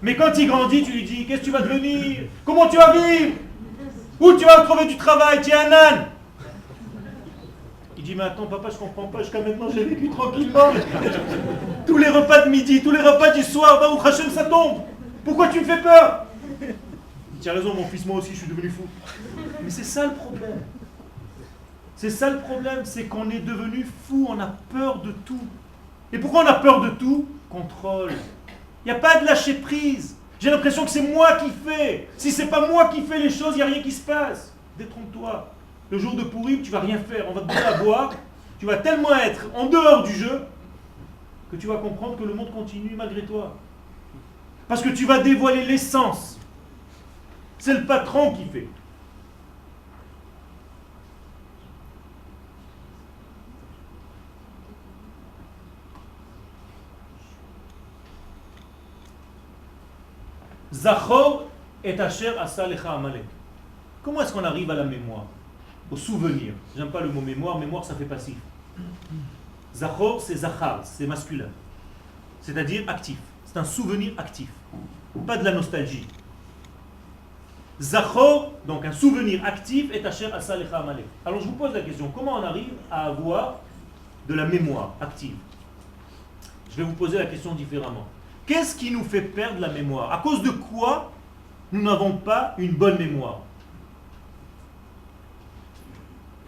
Mais quand il grandit, tu lui dis, qu'est-ce que tu vas devenir? Comment tu vas vivre? Où tu vas trouver du travail? Tu es un âne. Il dit, mais attends papa, je comprends pas, jusqu'à maintenant j'ai vécu tranquillement. Tous les repas de midi, tous les repas du soir, Baruch Hashem, ça tombe. Pourquoi tu me fais peur? Tu as raison mon fils, moi aussi je suis devenu fou. Mais c'est ça le problème. C'est ça le problème, c'est qu'on est devenu fou, on a peur de tout. Et pourquoi on a peur de tout? Contrôle. Il n'y a pas de lâcher prise. J'ai l'impression que c'est moi qui fais. Si c'est pas moi qui fais les choses, il n'y a rien qui se passe. Détrompe-toi. Le jour de Purim, tu vas rien faire, on va te donner à boire, tu vas tellement être en dehors du jeu que tu vas comprendre que le monde continue malgré toi. Parce que tu vas dévoiler l'essence. C'est le patron qui fait. Zachor et Asher asa lecha Amalek. Comment est-ce qu'on arrive à la mémoire? Au souvenir. J'aime pas le mot mémoire, mémoire ça fait passif. Zachor c'est zachar, c'est masculin. C'est-à-dire actif. C'est un souvenir actif. Pas de la nostalgie. Zachor, donc un souvenir actif, et Asher Asa Lecha Amalek. Alors je vous pose la question, comment on arrive à avoir de la mémoire active? Je vais vous poser la question différemment. Qu'est-ce qui nous fait perdre la mémoire? À cause de quoi nous n'avons pas une bonne mémoire?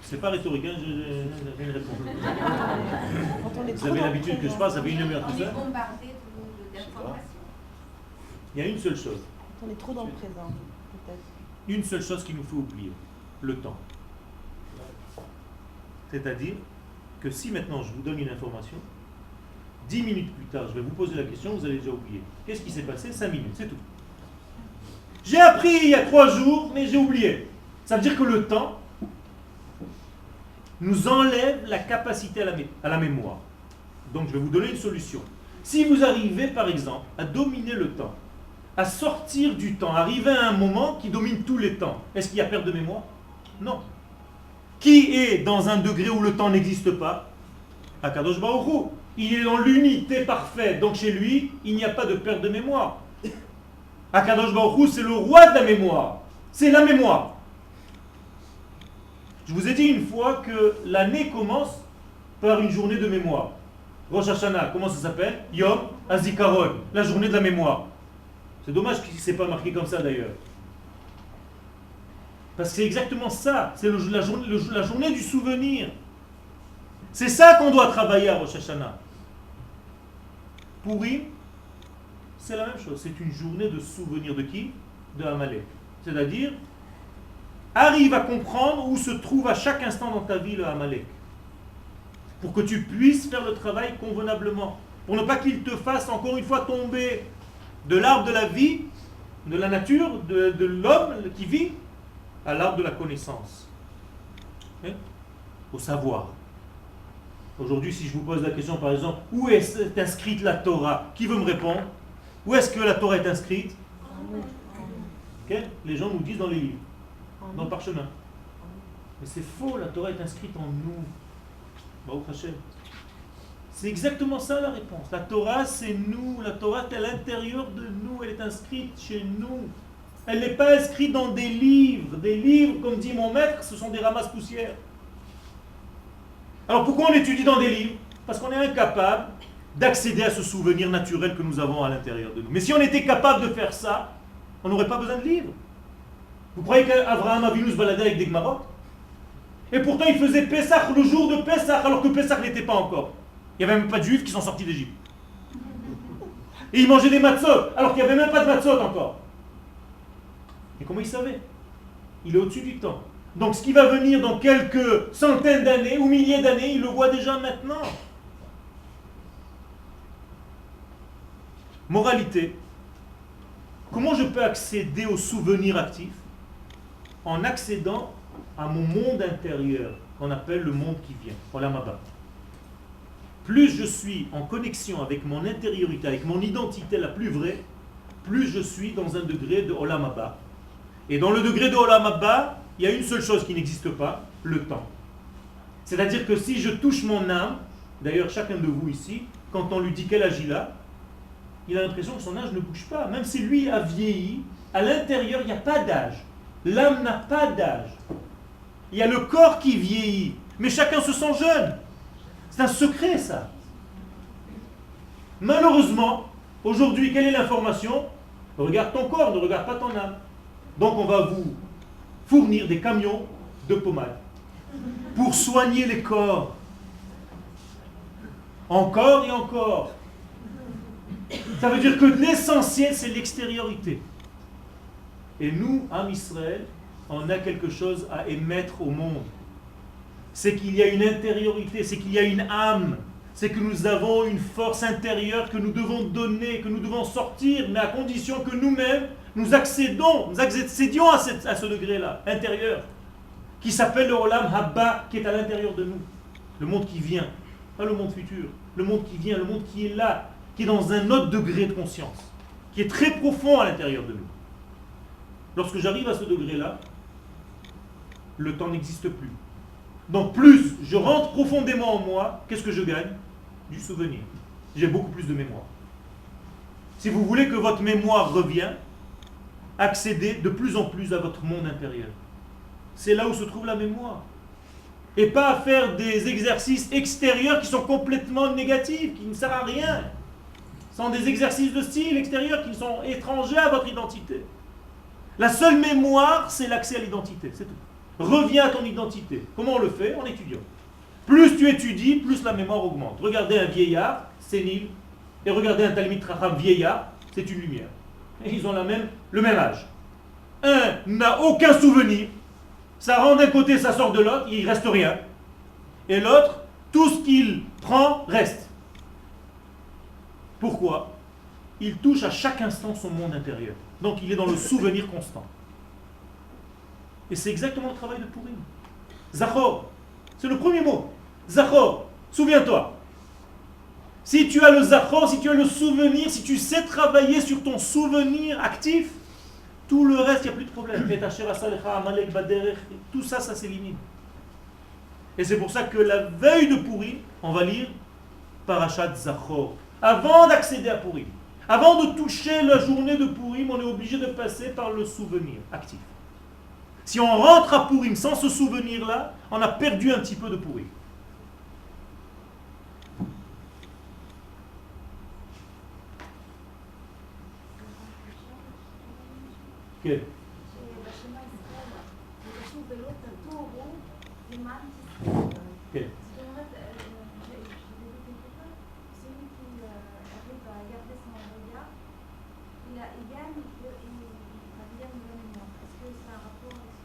C'est pas rhétorique, hein, j'ai une réponse. Vous avez l'habitude que je parle, ça fait une demi-heure tout ça. On est bombardé d'informations. Il y a une seule chose. On est trop dans le présent, peut-être. Une seule chose qui nous fait oublier, le temps. C'est-à-dire que si maintenant je vous donne une information, 10 minutes plus tard, je vais vous poser la question, vous allez déjà oublier. Qu'est-ce qui s'est passé? 5 minutes, c'est tout. J'ai appris il y a 3 jours, mais j'ai oublié. Ça veut dire que le temps nous enlève la capacité à la mémoire. Donc je vais vous donner une solution. Si vous arrivez par exemple à dominer le temps, à sortir du temps, arriver à un moment qui domine tous les temps, est-ce qu'il y a perte de mémoire? Non. Qui est dans un degré où le temps n'existe pas? Akadosh Baruch Hu. Il est dans l'unité parfaite, donc chez lui, il n'y a pas de perte de mémoire. Akadosh Baruch Hu, c'est le roi de la mémoire. C'est la mémoire. Je vous ai dit une fois que l'année commence par une journée de mémoire. Rosh Hashanah, comment ça s'appelle? Yom HaZikaron, la journée de la mémoire. C'est dommage qu'il ne s'est pas marqué comme ça d'ailleurs. Parce que c'est exactement ça, c'est la journée du souvenir. C'est ça qu'on doit travailler à Rosh Hashanah. Purim, c'est la même chose, c'est une journée de souvenir de qui? De Amalek. C'est-à-dire, arrive à comprendre où se trouve à chaque instant dans ta vie le Amalek. Pour que tu puisses faire le travail convenablement. Pour ne pas qu'il te fasse encore une fois tomber de l'arbre de la vie, de la nature, de l'homme qui vit, à l'arbre de la connaissance. Au savoir. Aujourd'hui, si je vous pose la question, par exemple, où est inscrite la Torah? Qui veut me répondre? Où est-ce que la Torah est inscrite? Okay? Les gens nous disent dans les livres, dans le parchemin. Mais c'est faux, la Torah est inscrite en nous. Baruch Hashem. C'est exactement ça la réponse. La Torah, c'est nous. La Torah est à l'intérieur de nous. Elle est inscrite chez nous. Elle n'est pas inscrite dans des livres. Des livres, comme dit mon maître, ce sont des ramasses-poussières. Alors pourquoi on étudie dans des livres? Parce qu'on est incapable d'accéder à ce souvenir naturel que nous avons à l'intérieur de nous. Mais si on était capable de faire ça, on n'aurait pas besoin de livres. Vous croyez qu'Abraham Avinu se baladait avec des Gemarot? Et pourtant il faisait Pessah le jour de Pessah, alors que Pessah n'était pas encore. Il n'y avait même pas de juifs qui sont sortis d'Égypte. Et il mangeait des matzot, alors qu'il n'y avait même pas de matzot encore. Et comment il savait? Il est au-dessus du temps. Donc ce qui va venir dans quelques centaines d'années ou milliers d'années, il le voit déjà maintenant. Moralité. Comment je peux accéder au souvenir actif? En accédant à mon monde intérieur, qu'on appelle le monde qui vient, Olam Haba. Plus je suis en connexion avec mon intériorité, avec mon identité la plus vraie, plus je suis dans un degré de Olam Haba. Et dans le degré de Olam Haba, il y a une seule chose qui n'existe pas, le temps. C'est-à-dire que si je touche mon âme, d'ailleurs chacun de vous ici, quand on lui dit quel âge il a l'impression que son âge ne bouge pas. Même si lui a vieilli, à l'intérieur il n'y a pas d'âge. L'âme n'a pas d'âge. Il y a le corps qui vieillit, mais chacun se sent jeune. C'est un secret ça. Malheureusement, aujourd'hui, quelle est l'information? Regarde ton corps, ne regarde pas ton âme. Donc on va vous fournir des camions de pommade pour soigner les corps. Encore et encore. Ça veut dire que l'essentiel, c'est l'extériorité. Et nous, Am Israël, on a quelque chose à émettre au monde. C'est qu'il y a une intériorité, c'est qu'il y a une âme, c'est que nous avons une force intérieure que nous devons donner, que nous devons sortir, mais à condition que nous-mêmes, nous accédions à ce degré-là, intérieur, qui s'appelle le Olam Haba, qui est à l'intérieur de nous. Le monde qui vient, pas le monde futur, le monde qui vient, le monde qui est là, qui est dans un autre degré de conscience, qui est très profond à l'intérieur de nous. Lorsque j'arrive à ce degré-là, le temps n'existe plus. Donc plus je rentre profondément en moi, qu'est-ce que je gagne? Du souvenir. J'ai beaucoup plus de mémoire. Si vous voulez que votre mémoire revienne, accéder de plus en plus à votre monde intérieur. C'est là où se trouve la mémoire. Et pas à faire des exercices extérieurs qui sont complètement négatifs, qui ne servent à rien. Ce sont des exercices de style extérieur qui sont étrangers à votre identité. La seule mémoire, c'est l'accès à l'identité, c'est tout. Reviens à ton identité. Comment on le fait? En étudiant. Plus tu étudies, plus la mémoire augmente. Regardez un vieillard, sénile, et regardez un Talmid Chacham vieillard, c'est une lumière. Et ils ont le même âge. Un n'a aucun souvenir, ça rentre d'un côté, ça sort de l'autre, il ne reste rien. Et l'autre, tout ce qu'il prend reste. Pourquoi? Il touche à chaque instant son monde intérieur. Donc il est dans le souvenir constant. Et c'est exactement le travail de Purim. Zachor, c'est le premier mot. Zachor, souviens-toi. Si tu as le Zachor, si tu as le souvenir, si tu sais travailler sur ton souvenir actif, tout le reste, il n'y a plus de problème. Tout ça, ça s'élimine. Et c'est pour ça que la veille de Purim, on va lire Parashat Zachor. Avant d'accéder à Purim, avant de toucher la journée de Purim, on est obligé de passer par le souvenir actif. Si on rentre à Purim sans ce souvenir-là, on a perdu un petit peu de Purim. Okay. Okay.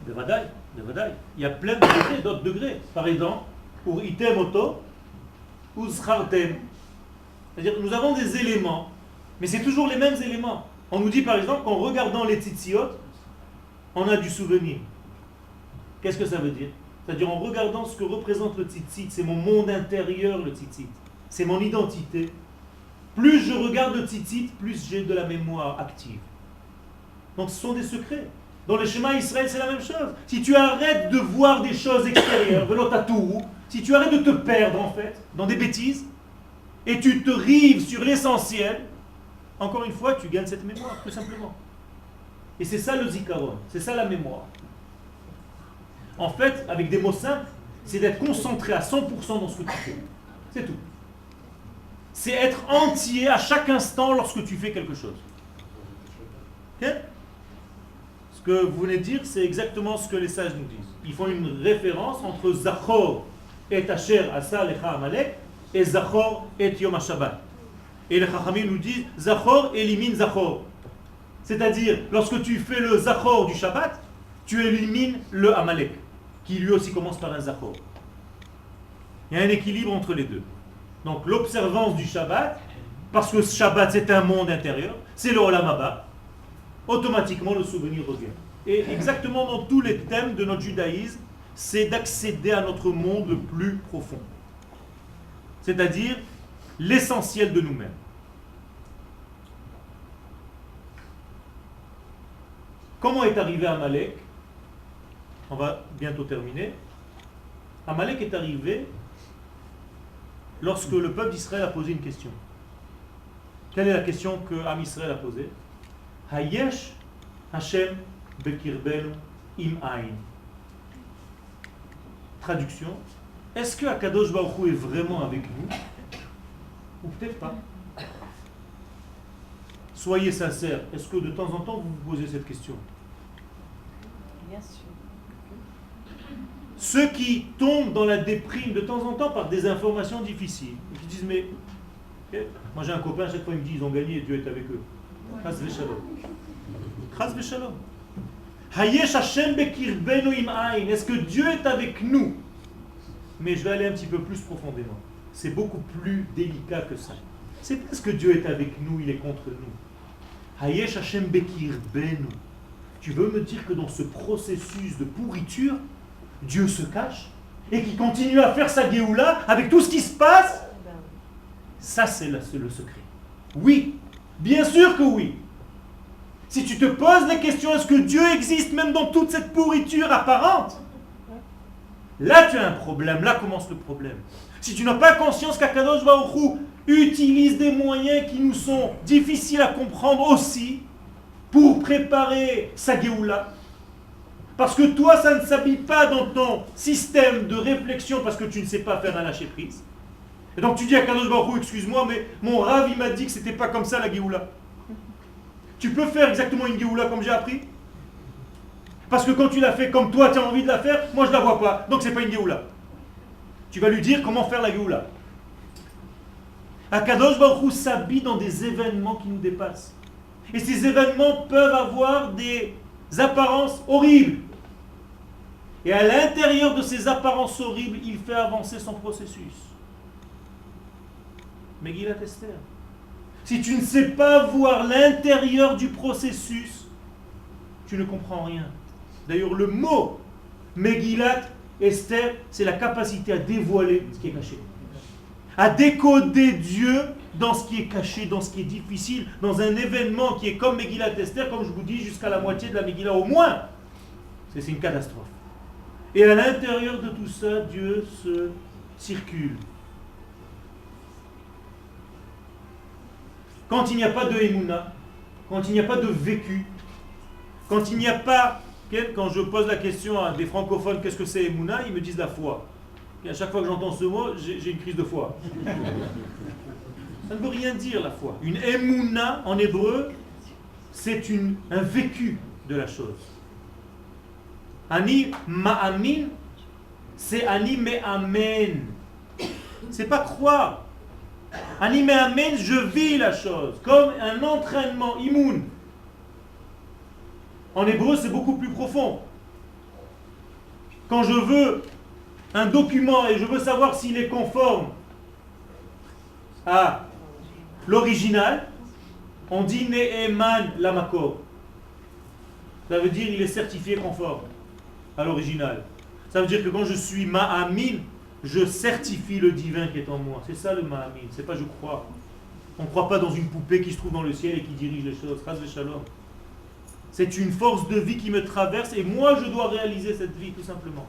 De Vadaï. Il y a plein de degrés, d'autres degrés. Par exemple, pour item auto, ou schartem. C'est-à-dire que nous avons des éléments, mais c'est toujours les mêmes éléments. On nous dit par exemple qu'en regardant les tzitziot, on a du souvenir. Qu'est-ce que ça veut dire? C'est-à-dire en regardant ce que représente le tzitzit, c'est mon monde intérieur le tzitzit, c'est mon identité. Plus je regarde le tzitzit, plus j'ai de la mémoire active. Donc ce sont des secrets. Dans le schéma Israël, c'est la même chose. Si tu arrêtes de voir des choses extérieures, si tu arrêtes de te perdre en fait, dans des bêtises, et tu te rives sur l'essentiel, encore une fois, tu gagnes cette mémoire, tout simplement. Et c'est ça le zikaron, c'est ça la mémoire. En fait, avec des mots simples, c'est d'être concentré à 100% dans ce que tu fais. C'est tout. C'est être entier à chaque instant lorsque tu fais quelque chose. Okay? Ce que vous venez de dire, c'est exactement ce que les sages nous disent. Ils font une référence entre Zachor et Asher Asa Lecha Amalek et Zachor et Yom HaShabbat. Et les Chachamim nous disent Zachor élimine Zachor. C'est-à-dire, lorsque tu fais le Zachor du Shabbat, tu élimines le Amalek, qui lui aussi commence par un Zachor. Il y a un équilibre entre les deux. Donc l'observance du Shabbat, parce que ce Shabbat c'est un monde intérieur, c'est le Olam Haba, automatiquement le souvenir revient. Et exactement dans tous les thèmes de notre judaïsme, c'est d'accéder à notre monde le plus profond. C'est-à-dire l'essentiel de nous-mêmes. Comment est arrivé Amalek? On va bientôt terminer. Amalek est arrivé lorsque le peuple d'Israël a posé une question. Quelle est la question que Am Israël a posée? Hayesh Hashem bekirbenu im ayin. Traduction. Est-ce que Akadosh Baruch Hu est vraiment avec nous? Ou peut-être pas. Soyez sincères. Est-ce que de temps en temps vous vous posez cette question? Bien sûr. Ceux qui tombent dans la déprime de temps en temps par des informations difficiles, qui disent mais moi j'ai un copain, à chaque fois il me dit ils ont gagné et Dieu est avec eux. Chas v'shalom. Chas v'shalom. Hayesh Hashem bekirbenu im ayin. Est-ce que Dieu est avec nous? Mais je vais aller un petit peu plus profondément. C'est beaucoup plus délicat que ça. C'est parce que Dieu est avec nous, il est contre nous. Hayesh Hashem bekirbenu. Tu veux me dire que dans ce processus de pourriture, Dieu se cache et qu'il continue à faire sa Géoula avec tout ce qui se passe? Ça, c'est le secret. Oui, bien sûr que oui. Si tu te poses la question, est-ce que Dieu existe même dans toute cette pourriture apparente? Là, tu as un problème. Là commence le problème. Si tu n'as pas conscience qu'Akadosh Baruch Hu utilise des moyens qui nous sont difficiles à comprendre aussi, pour préparer sa Géoula. Parce que toi, ça ne s'habille pas dans ton système de réflexion parce que tu ne sais pas faire un lâcher-prise. Et donc tu dis à Kadosh Baruch Hu, excuse-moi, mais mon Rav, il m'a dit que c'était pas comme ça la Géoula. Tu peux faire exactement une Géoula comme j'ai appris? Parce que quand tu l'as fait comme toi, tu as envie de la faire, moi je la vois pas. Donc c'est pas une Géoula. Tu vas lui dire comment faire la Géoula. Akadosh Baruch Hu s'habille dans des événements qui nous dépassent. Et ces événements peuvent avoir des apparences horribles. Et à l'intérieur de ces apparences horribles, il fait avancer son processus. Megillat Esther. Si tu ne sais pas voir l'intérieur du processus, tu ne comprends rien. D'ailleurs, le mot Megillat Esther, c'est la capacité à dévoiler ce qui est caché. À décoder Dieu dans ce qui est caché, dans ce qui est difficile, dans un événement qui est comme Megillat Esther, comme je vous dis, jusqu'à la moitié de la Megillah au moins. C'est une catastrophe. Et à l'intérieur de tout ça, Dieu se circule. Quand il n'y a pas de Emouna, quand il n'y a pas de vécu, quand il n'y a pas... Quand je pose la question à des francophones, qu'est-ce que c'est Emouna, ils me disent la foi. Et à chaque fois que j'entends ce mot, j'ai une crise de foi. Ça ne veut rien dire la foi. Une Emouna en hébreu, c'est un vécu de la chose. Ani ma'amin, c'est ani me'amen. C'est pas croire. Ani me'amen, je vis la chose, comme un entraînement imoun. En hébreu, c'est beaucoup plus profond. Quand je veux un document et je veux savoir s'il est conforme à l'original, on dit Ne'eman Lamakor. Ça veut dire il est certifié conforme à l'original. Ça veut dire que quand je suis Ma'amin, je certifie le divin qui est en moi. C'est ça le Ma'amin, c'est pas je crois. On ne croit pas dans une poupée qui se trouve dans le ciel et qui dirige les choses. Chas v'shalom. C'est une force de vie qui me traverse et moi je dois réaliser cette vie tout simplement.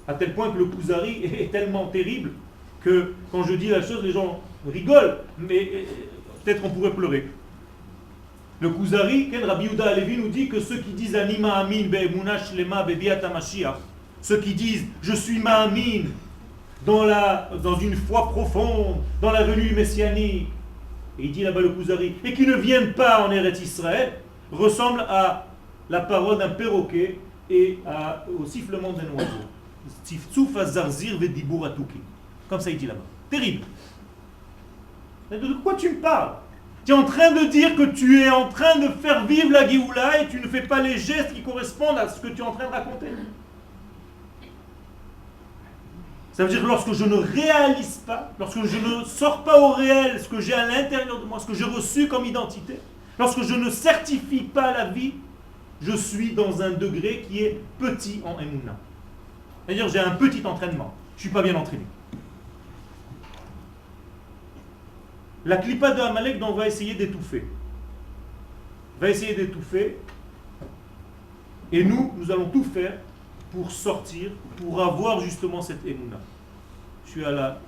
À tel point que le Kuzari est tellement terrible que quand je dis la chose, les gens rigolent, mais peut-être on pourrait pleurer. Le Kuzari, Rabbi Yehuda Halevi nous dit que ceux qui disent Anima Amin be'emuna shlema bebiat HaMashiach, ceux qui disent je suis Ma'amin dans une foi profonde, dans la venue messianique, et il dit là-bas le Kuzari, et qui ne viennent pas en Eretz Israël, ressemble à la parole d'un perroquet et au sifflement d'un oiseau. Comme ça il dit là-bas. Terrible. De quoi tu me parles? Tu es en train de dire que tu es en train de faire vivre la Géoula et tu ne fais pas les gestes qui correspondent à ce que tu es en train de raconter. Ça veut dire que lorsque je ne réalise pas, lorsque je ne sors pas au réel ce que j'ai à l'intérieur de moi, ce que j'ai reçu comme identité, lorsque je ne certifie pas la vie, je suis dans un degré qui est petit en Emouna. C'est-à-dire j'ai un petit entraînement. Je ne suis pas bien entraîné. La clipa de Amalek, on va essayer d'étouffer. Va essayer d'étouffer. Et nous allons tout faire pour sortir, pour avoir justement cette Emouna. Je suis à la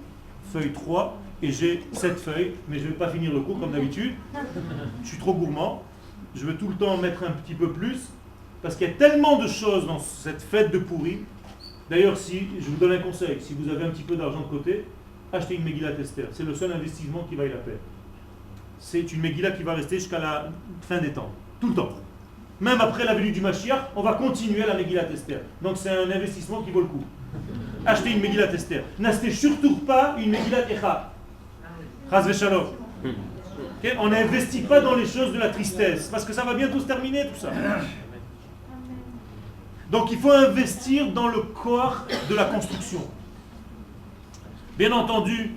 feuille 3 et j'ai 7 feuilles, mais je ne vais pas finir le cours comme d'habitude. Je suis trop gourmand. Je veux tout le temps en mettre un petit peu plus, parce qu'il y a tellement de choses dans cette fête de Pourim. D'ailleurs, si je vous donne un conseil, si vous avez un petit peu d'argent de côté, achetez une Megillat Esther. C'est le seul investissement qui vaille la peine. C'est une Megillah qui va rester jusqu'à la fin des temps. Tout le temps. Même après la venue du Mashiach, on va continuer la Megillat Esther. Donc c'est un investissement qui vaut le coup. Achetez une Megillat Esther. N'achetez surtout pas une Megillat Echa. Chas v'shalom. Okay? On n'investit pas dans les choses de la tristesse, parce que ça va bientôt se terminer tout ça. Donc il faut investir dans le corps de la construction. Bien entendu,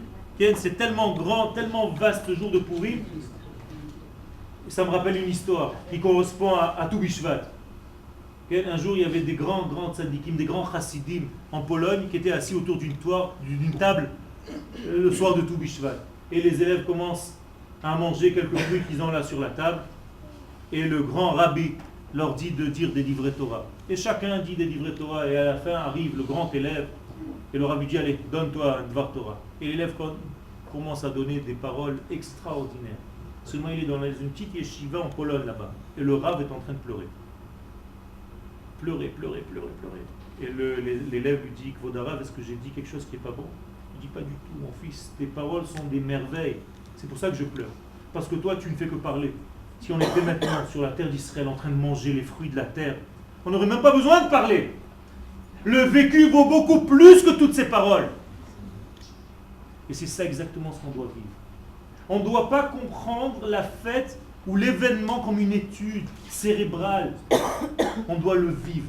c'est tellement grand, tellement vaste le jour de Pourim. Ça me rappelle une histoire qui correspond à Tou Bishvat. Un jour, il y avait des grands tzadikim, des grands chassidim en Pologne qui étaient assis autour d'une table le soir de Tou Bishvat. Et les élèves commencent à manger quelques fruits qu'ils ont là sur la table. Et le grand rabbi leur dit de dire des livrets Torah. Et chacun dit des livrets Torah. Et à la fin arrive le grand élève. Et le rabbi dit, allez, donne-toi un Dvar Torah. Et l'élève commence à donner des paroles extraordinaires. Seulement, il est dans une petite yeshiva en Pologne là-bas. Et le Rav est en train de pleurer. Pleurer. Et l'élève lui dit, Kvodarav, est-ce que j'ai dit quelque chose qui n'est pas bon? Il dit, pas du tout, mon fils, tes paroles sont des merveilles. C'est pour ça que je pleure. Parce que toi, tu ne fais que parler. Si on était maintenant sur la terre d'Israël en train de manger les fruits de la terre, on n'aurait même pas besoin de parler. Le vécu vaut beaucoup plus que toutes ces paroles. Et c'est ça exactement ce qu'on doit vivre. On ne doit pas comprendre la fête ou l'événement comme une étude cérébrale. On doit le vivre.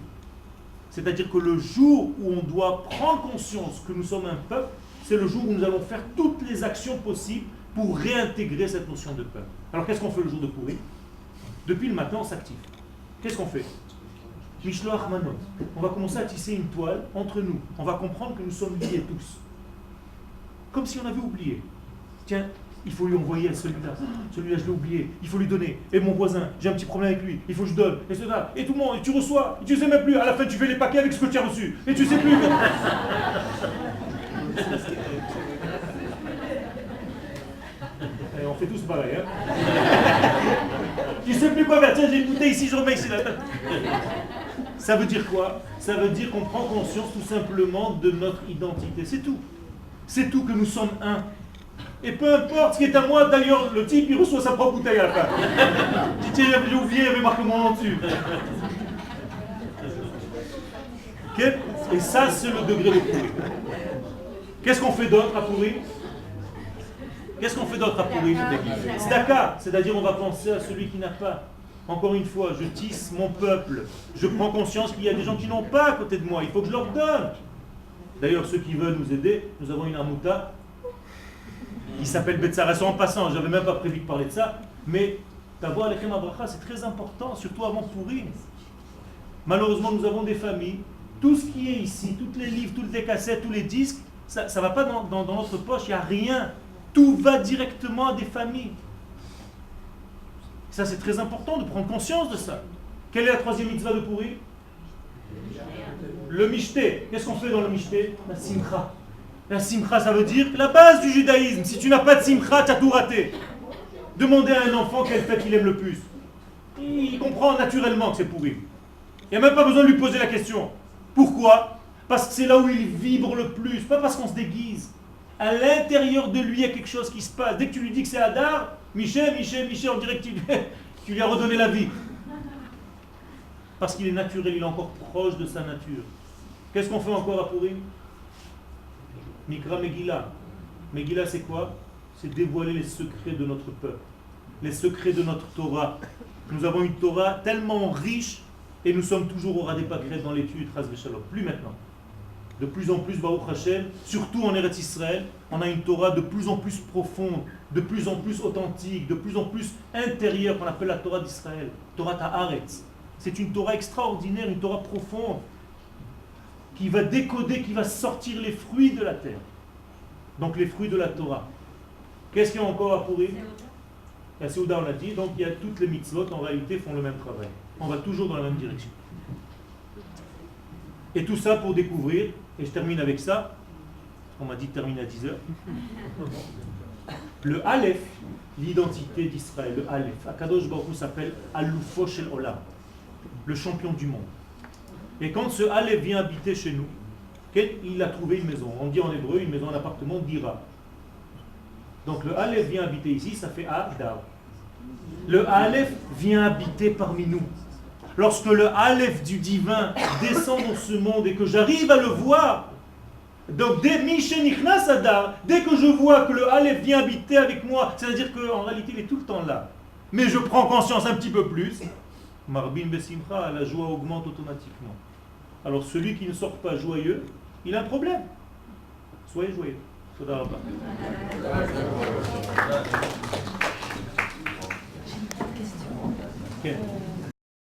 C'est-à-dire que le jour où on doit prendre conscience que nous sommes un peuple, c'est le jour où nous allons faire toutes les actions possibles pour réintégrer cette notion de peuple. Alors qu'est-ce qu'on fait le jour de Pourim? Depuis le matin, on s'active. Qu'est-ce qu'on fait? Mishloach Manot. On va commencer à tisser une toile entre nous. On va comprendre que nous sommes liés tous. Comme si on avait oublié. Tiens, il faut lui envoyer celui-là. Celui-là, je l'ai oublié. Il faut lui donner. Et mon voisin, j'ai un petit problème avec lui. Il faut que je donne. Et cela. Et tout le monde. Et tu reçois. Et tu ne sais même plus. À la fin, tu fais les paquets avec ce que tu as reçu. Et tu ne sais plus. Et on fait tous pareil. Hein. Tu ne sais plus quoi faire. Tiens, j'ai une bouteille ici, je remets ici. Là. Ça veut dire quoi? Ça veut dire qu'on prend conscience tout simplement de notre identité. C'est tout. C'est tout, que nous sommes un. Et peu importe ce qui est à moi, d'ailleurs, le type, il reçoit sa propre bouteille à la fin. Je dis, tiens, j'ai oublié, il y avait marqué mon nom dessus. Okay? Et ça, c'est le degré de Pourim. Qu'est-ce qu'on fait d'autre à Pourim? Qu'est-ce qu'on fait d'autre à Pourim? Tzedaka, c'est-à-dire on va penser à celui qui n'a pas. Encore une fois, je tisse mon peuple. Je prends conscience qu'il y a des gens qui n'ont pas à côté de moi. Il faut que je leur donne. D'ailleurs, ceux qui veulent nous aider, nous avons une amouta qui s'appelle Betzara. En passant, je n'avais même pas prévu de parler de ça, mais d'avoir les Abracha, c'est très important, surtout avant Pourim. Malheureusement, nous avons des familles, tout ce qui est ici, tous les livres, toutes les cassettes, tous les disques, ça ne va pas dans notre poche, il n'y a rien. Tout va directement à des familles. Ça, c'est très important de prendre conscience de ça. Quelle est la troisième mitzvah de Pourim? Le mishté. Qu'est-ce qu'on fait dans le mishté? La simcha. La simcha, ça veut dire la base du judaïsme. Si tu n'as pas de simcha, tu as tout raté. Demandez à un enfant quelle fête il aime le plus. Il comprend naturellement que c'est Pourim. Il n'y a même pas besoin de lui poser la question. Pourquoi? Parce que c'est là où il vibre le plus. Pas parce qu'on se déguise. À l'intérieur de lui, il y a quelque chose qui se passe. Dès que tu lui dis que c'est Hadar, Michel, on dirait que tu lui as redonné la vie. Parce qu'il est naturel, il est encore proche de sa nature. Qu'est-ce qu'on fait encore à Pourim? Mikra Megillah. Megillah, c'est quoi? C'est dévoiler les secrets de notre peuple, les secrets de notre Torah. Nous avons une Torah tellement riche et nous sommes toujours au ras des pâquerettes dans l'étude, Chas v'Shalom. Plus maintenant. De plus en plus, Baruch Hashem, surtout en Eretz Israël, on a une Torah de plus en plus profonde, de plus en plus authentique, de plus en plus intérieure, qu'on appelle la Torah d'Israël, Torah Ta'aretz. C'est une Torah extraordinaire, une Torah profonde, qui va décoder, qui va sortir les fruits de la terre. Donc les fruits de la Torah. Qu'est-ce qu'il y a encore à Pourim? La Séouda, on l'a dit, donc il y a toutes les mitzvot, en réalité, font le même travail. On va toujours dans la même direction. Et tout ça pour découvrir, et je termine avec ça, on m'a dit de terminer à 10h. Le Aleph, l'identité d'Israël, le Aleph, Akadosh Baruch Hu s'appelle Aloufo Shel Olam, le champion du monde. Et quand ce Aleph vient habiter chez nous, il a trouvé une maison. On dit en hébreu une maison, un appartement d'Ira. Donc le Aleph vient habiter ici, ça fait Adar. Le Aleph vient habiter parmi nous. Lorsque le Aleph du divin descend dans ce monde et que j'arrive à le voir, donc dès Mishenichnas Adar, dès que je vois que le Aleph vient habiter avec moi, c'est-à-dire qu'en réalité il est tout le temps là, mais je prends conscience un petit peu plus, Marbin Besimcha, la joie augmente automatiquement. Alors celui qui ne sort pas joyeux, il a un problème. Soyez joyeux. Toda Rabba. J'ai une petite question. Okay.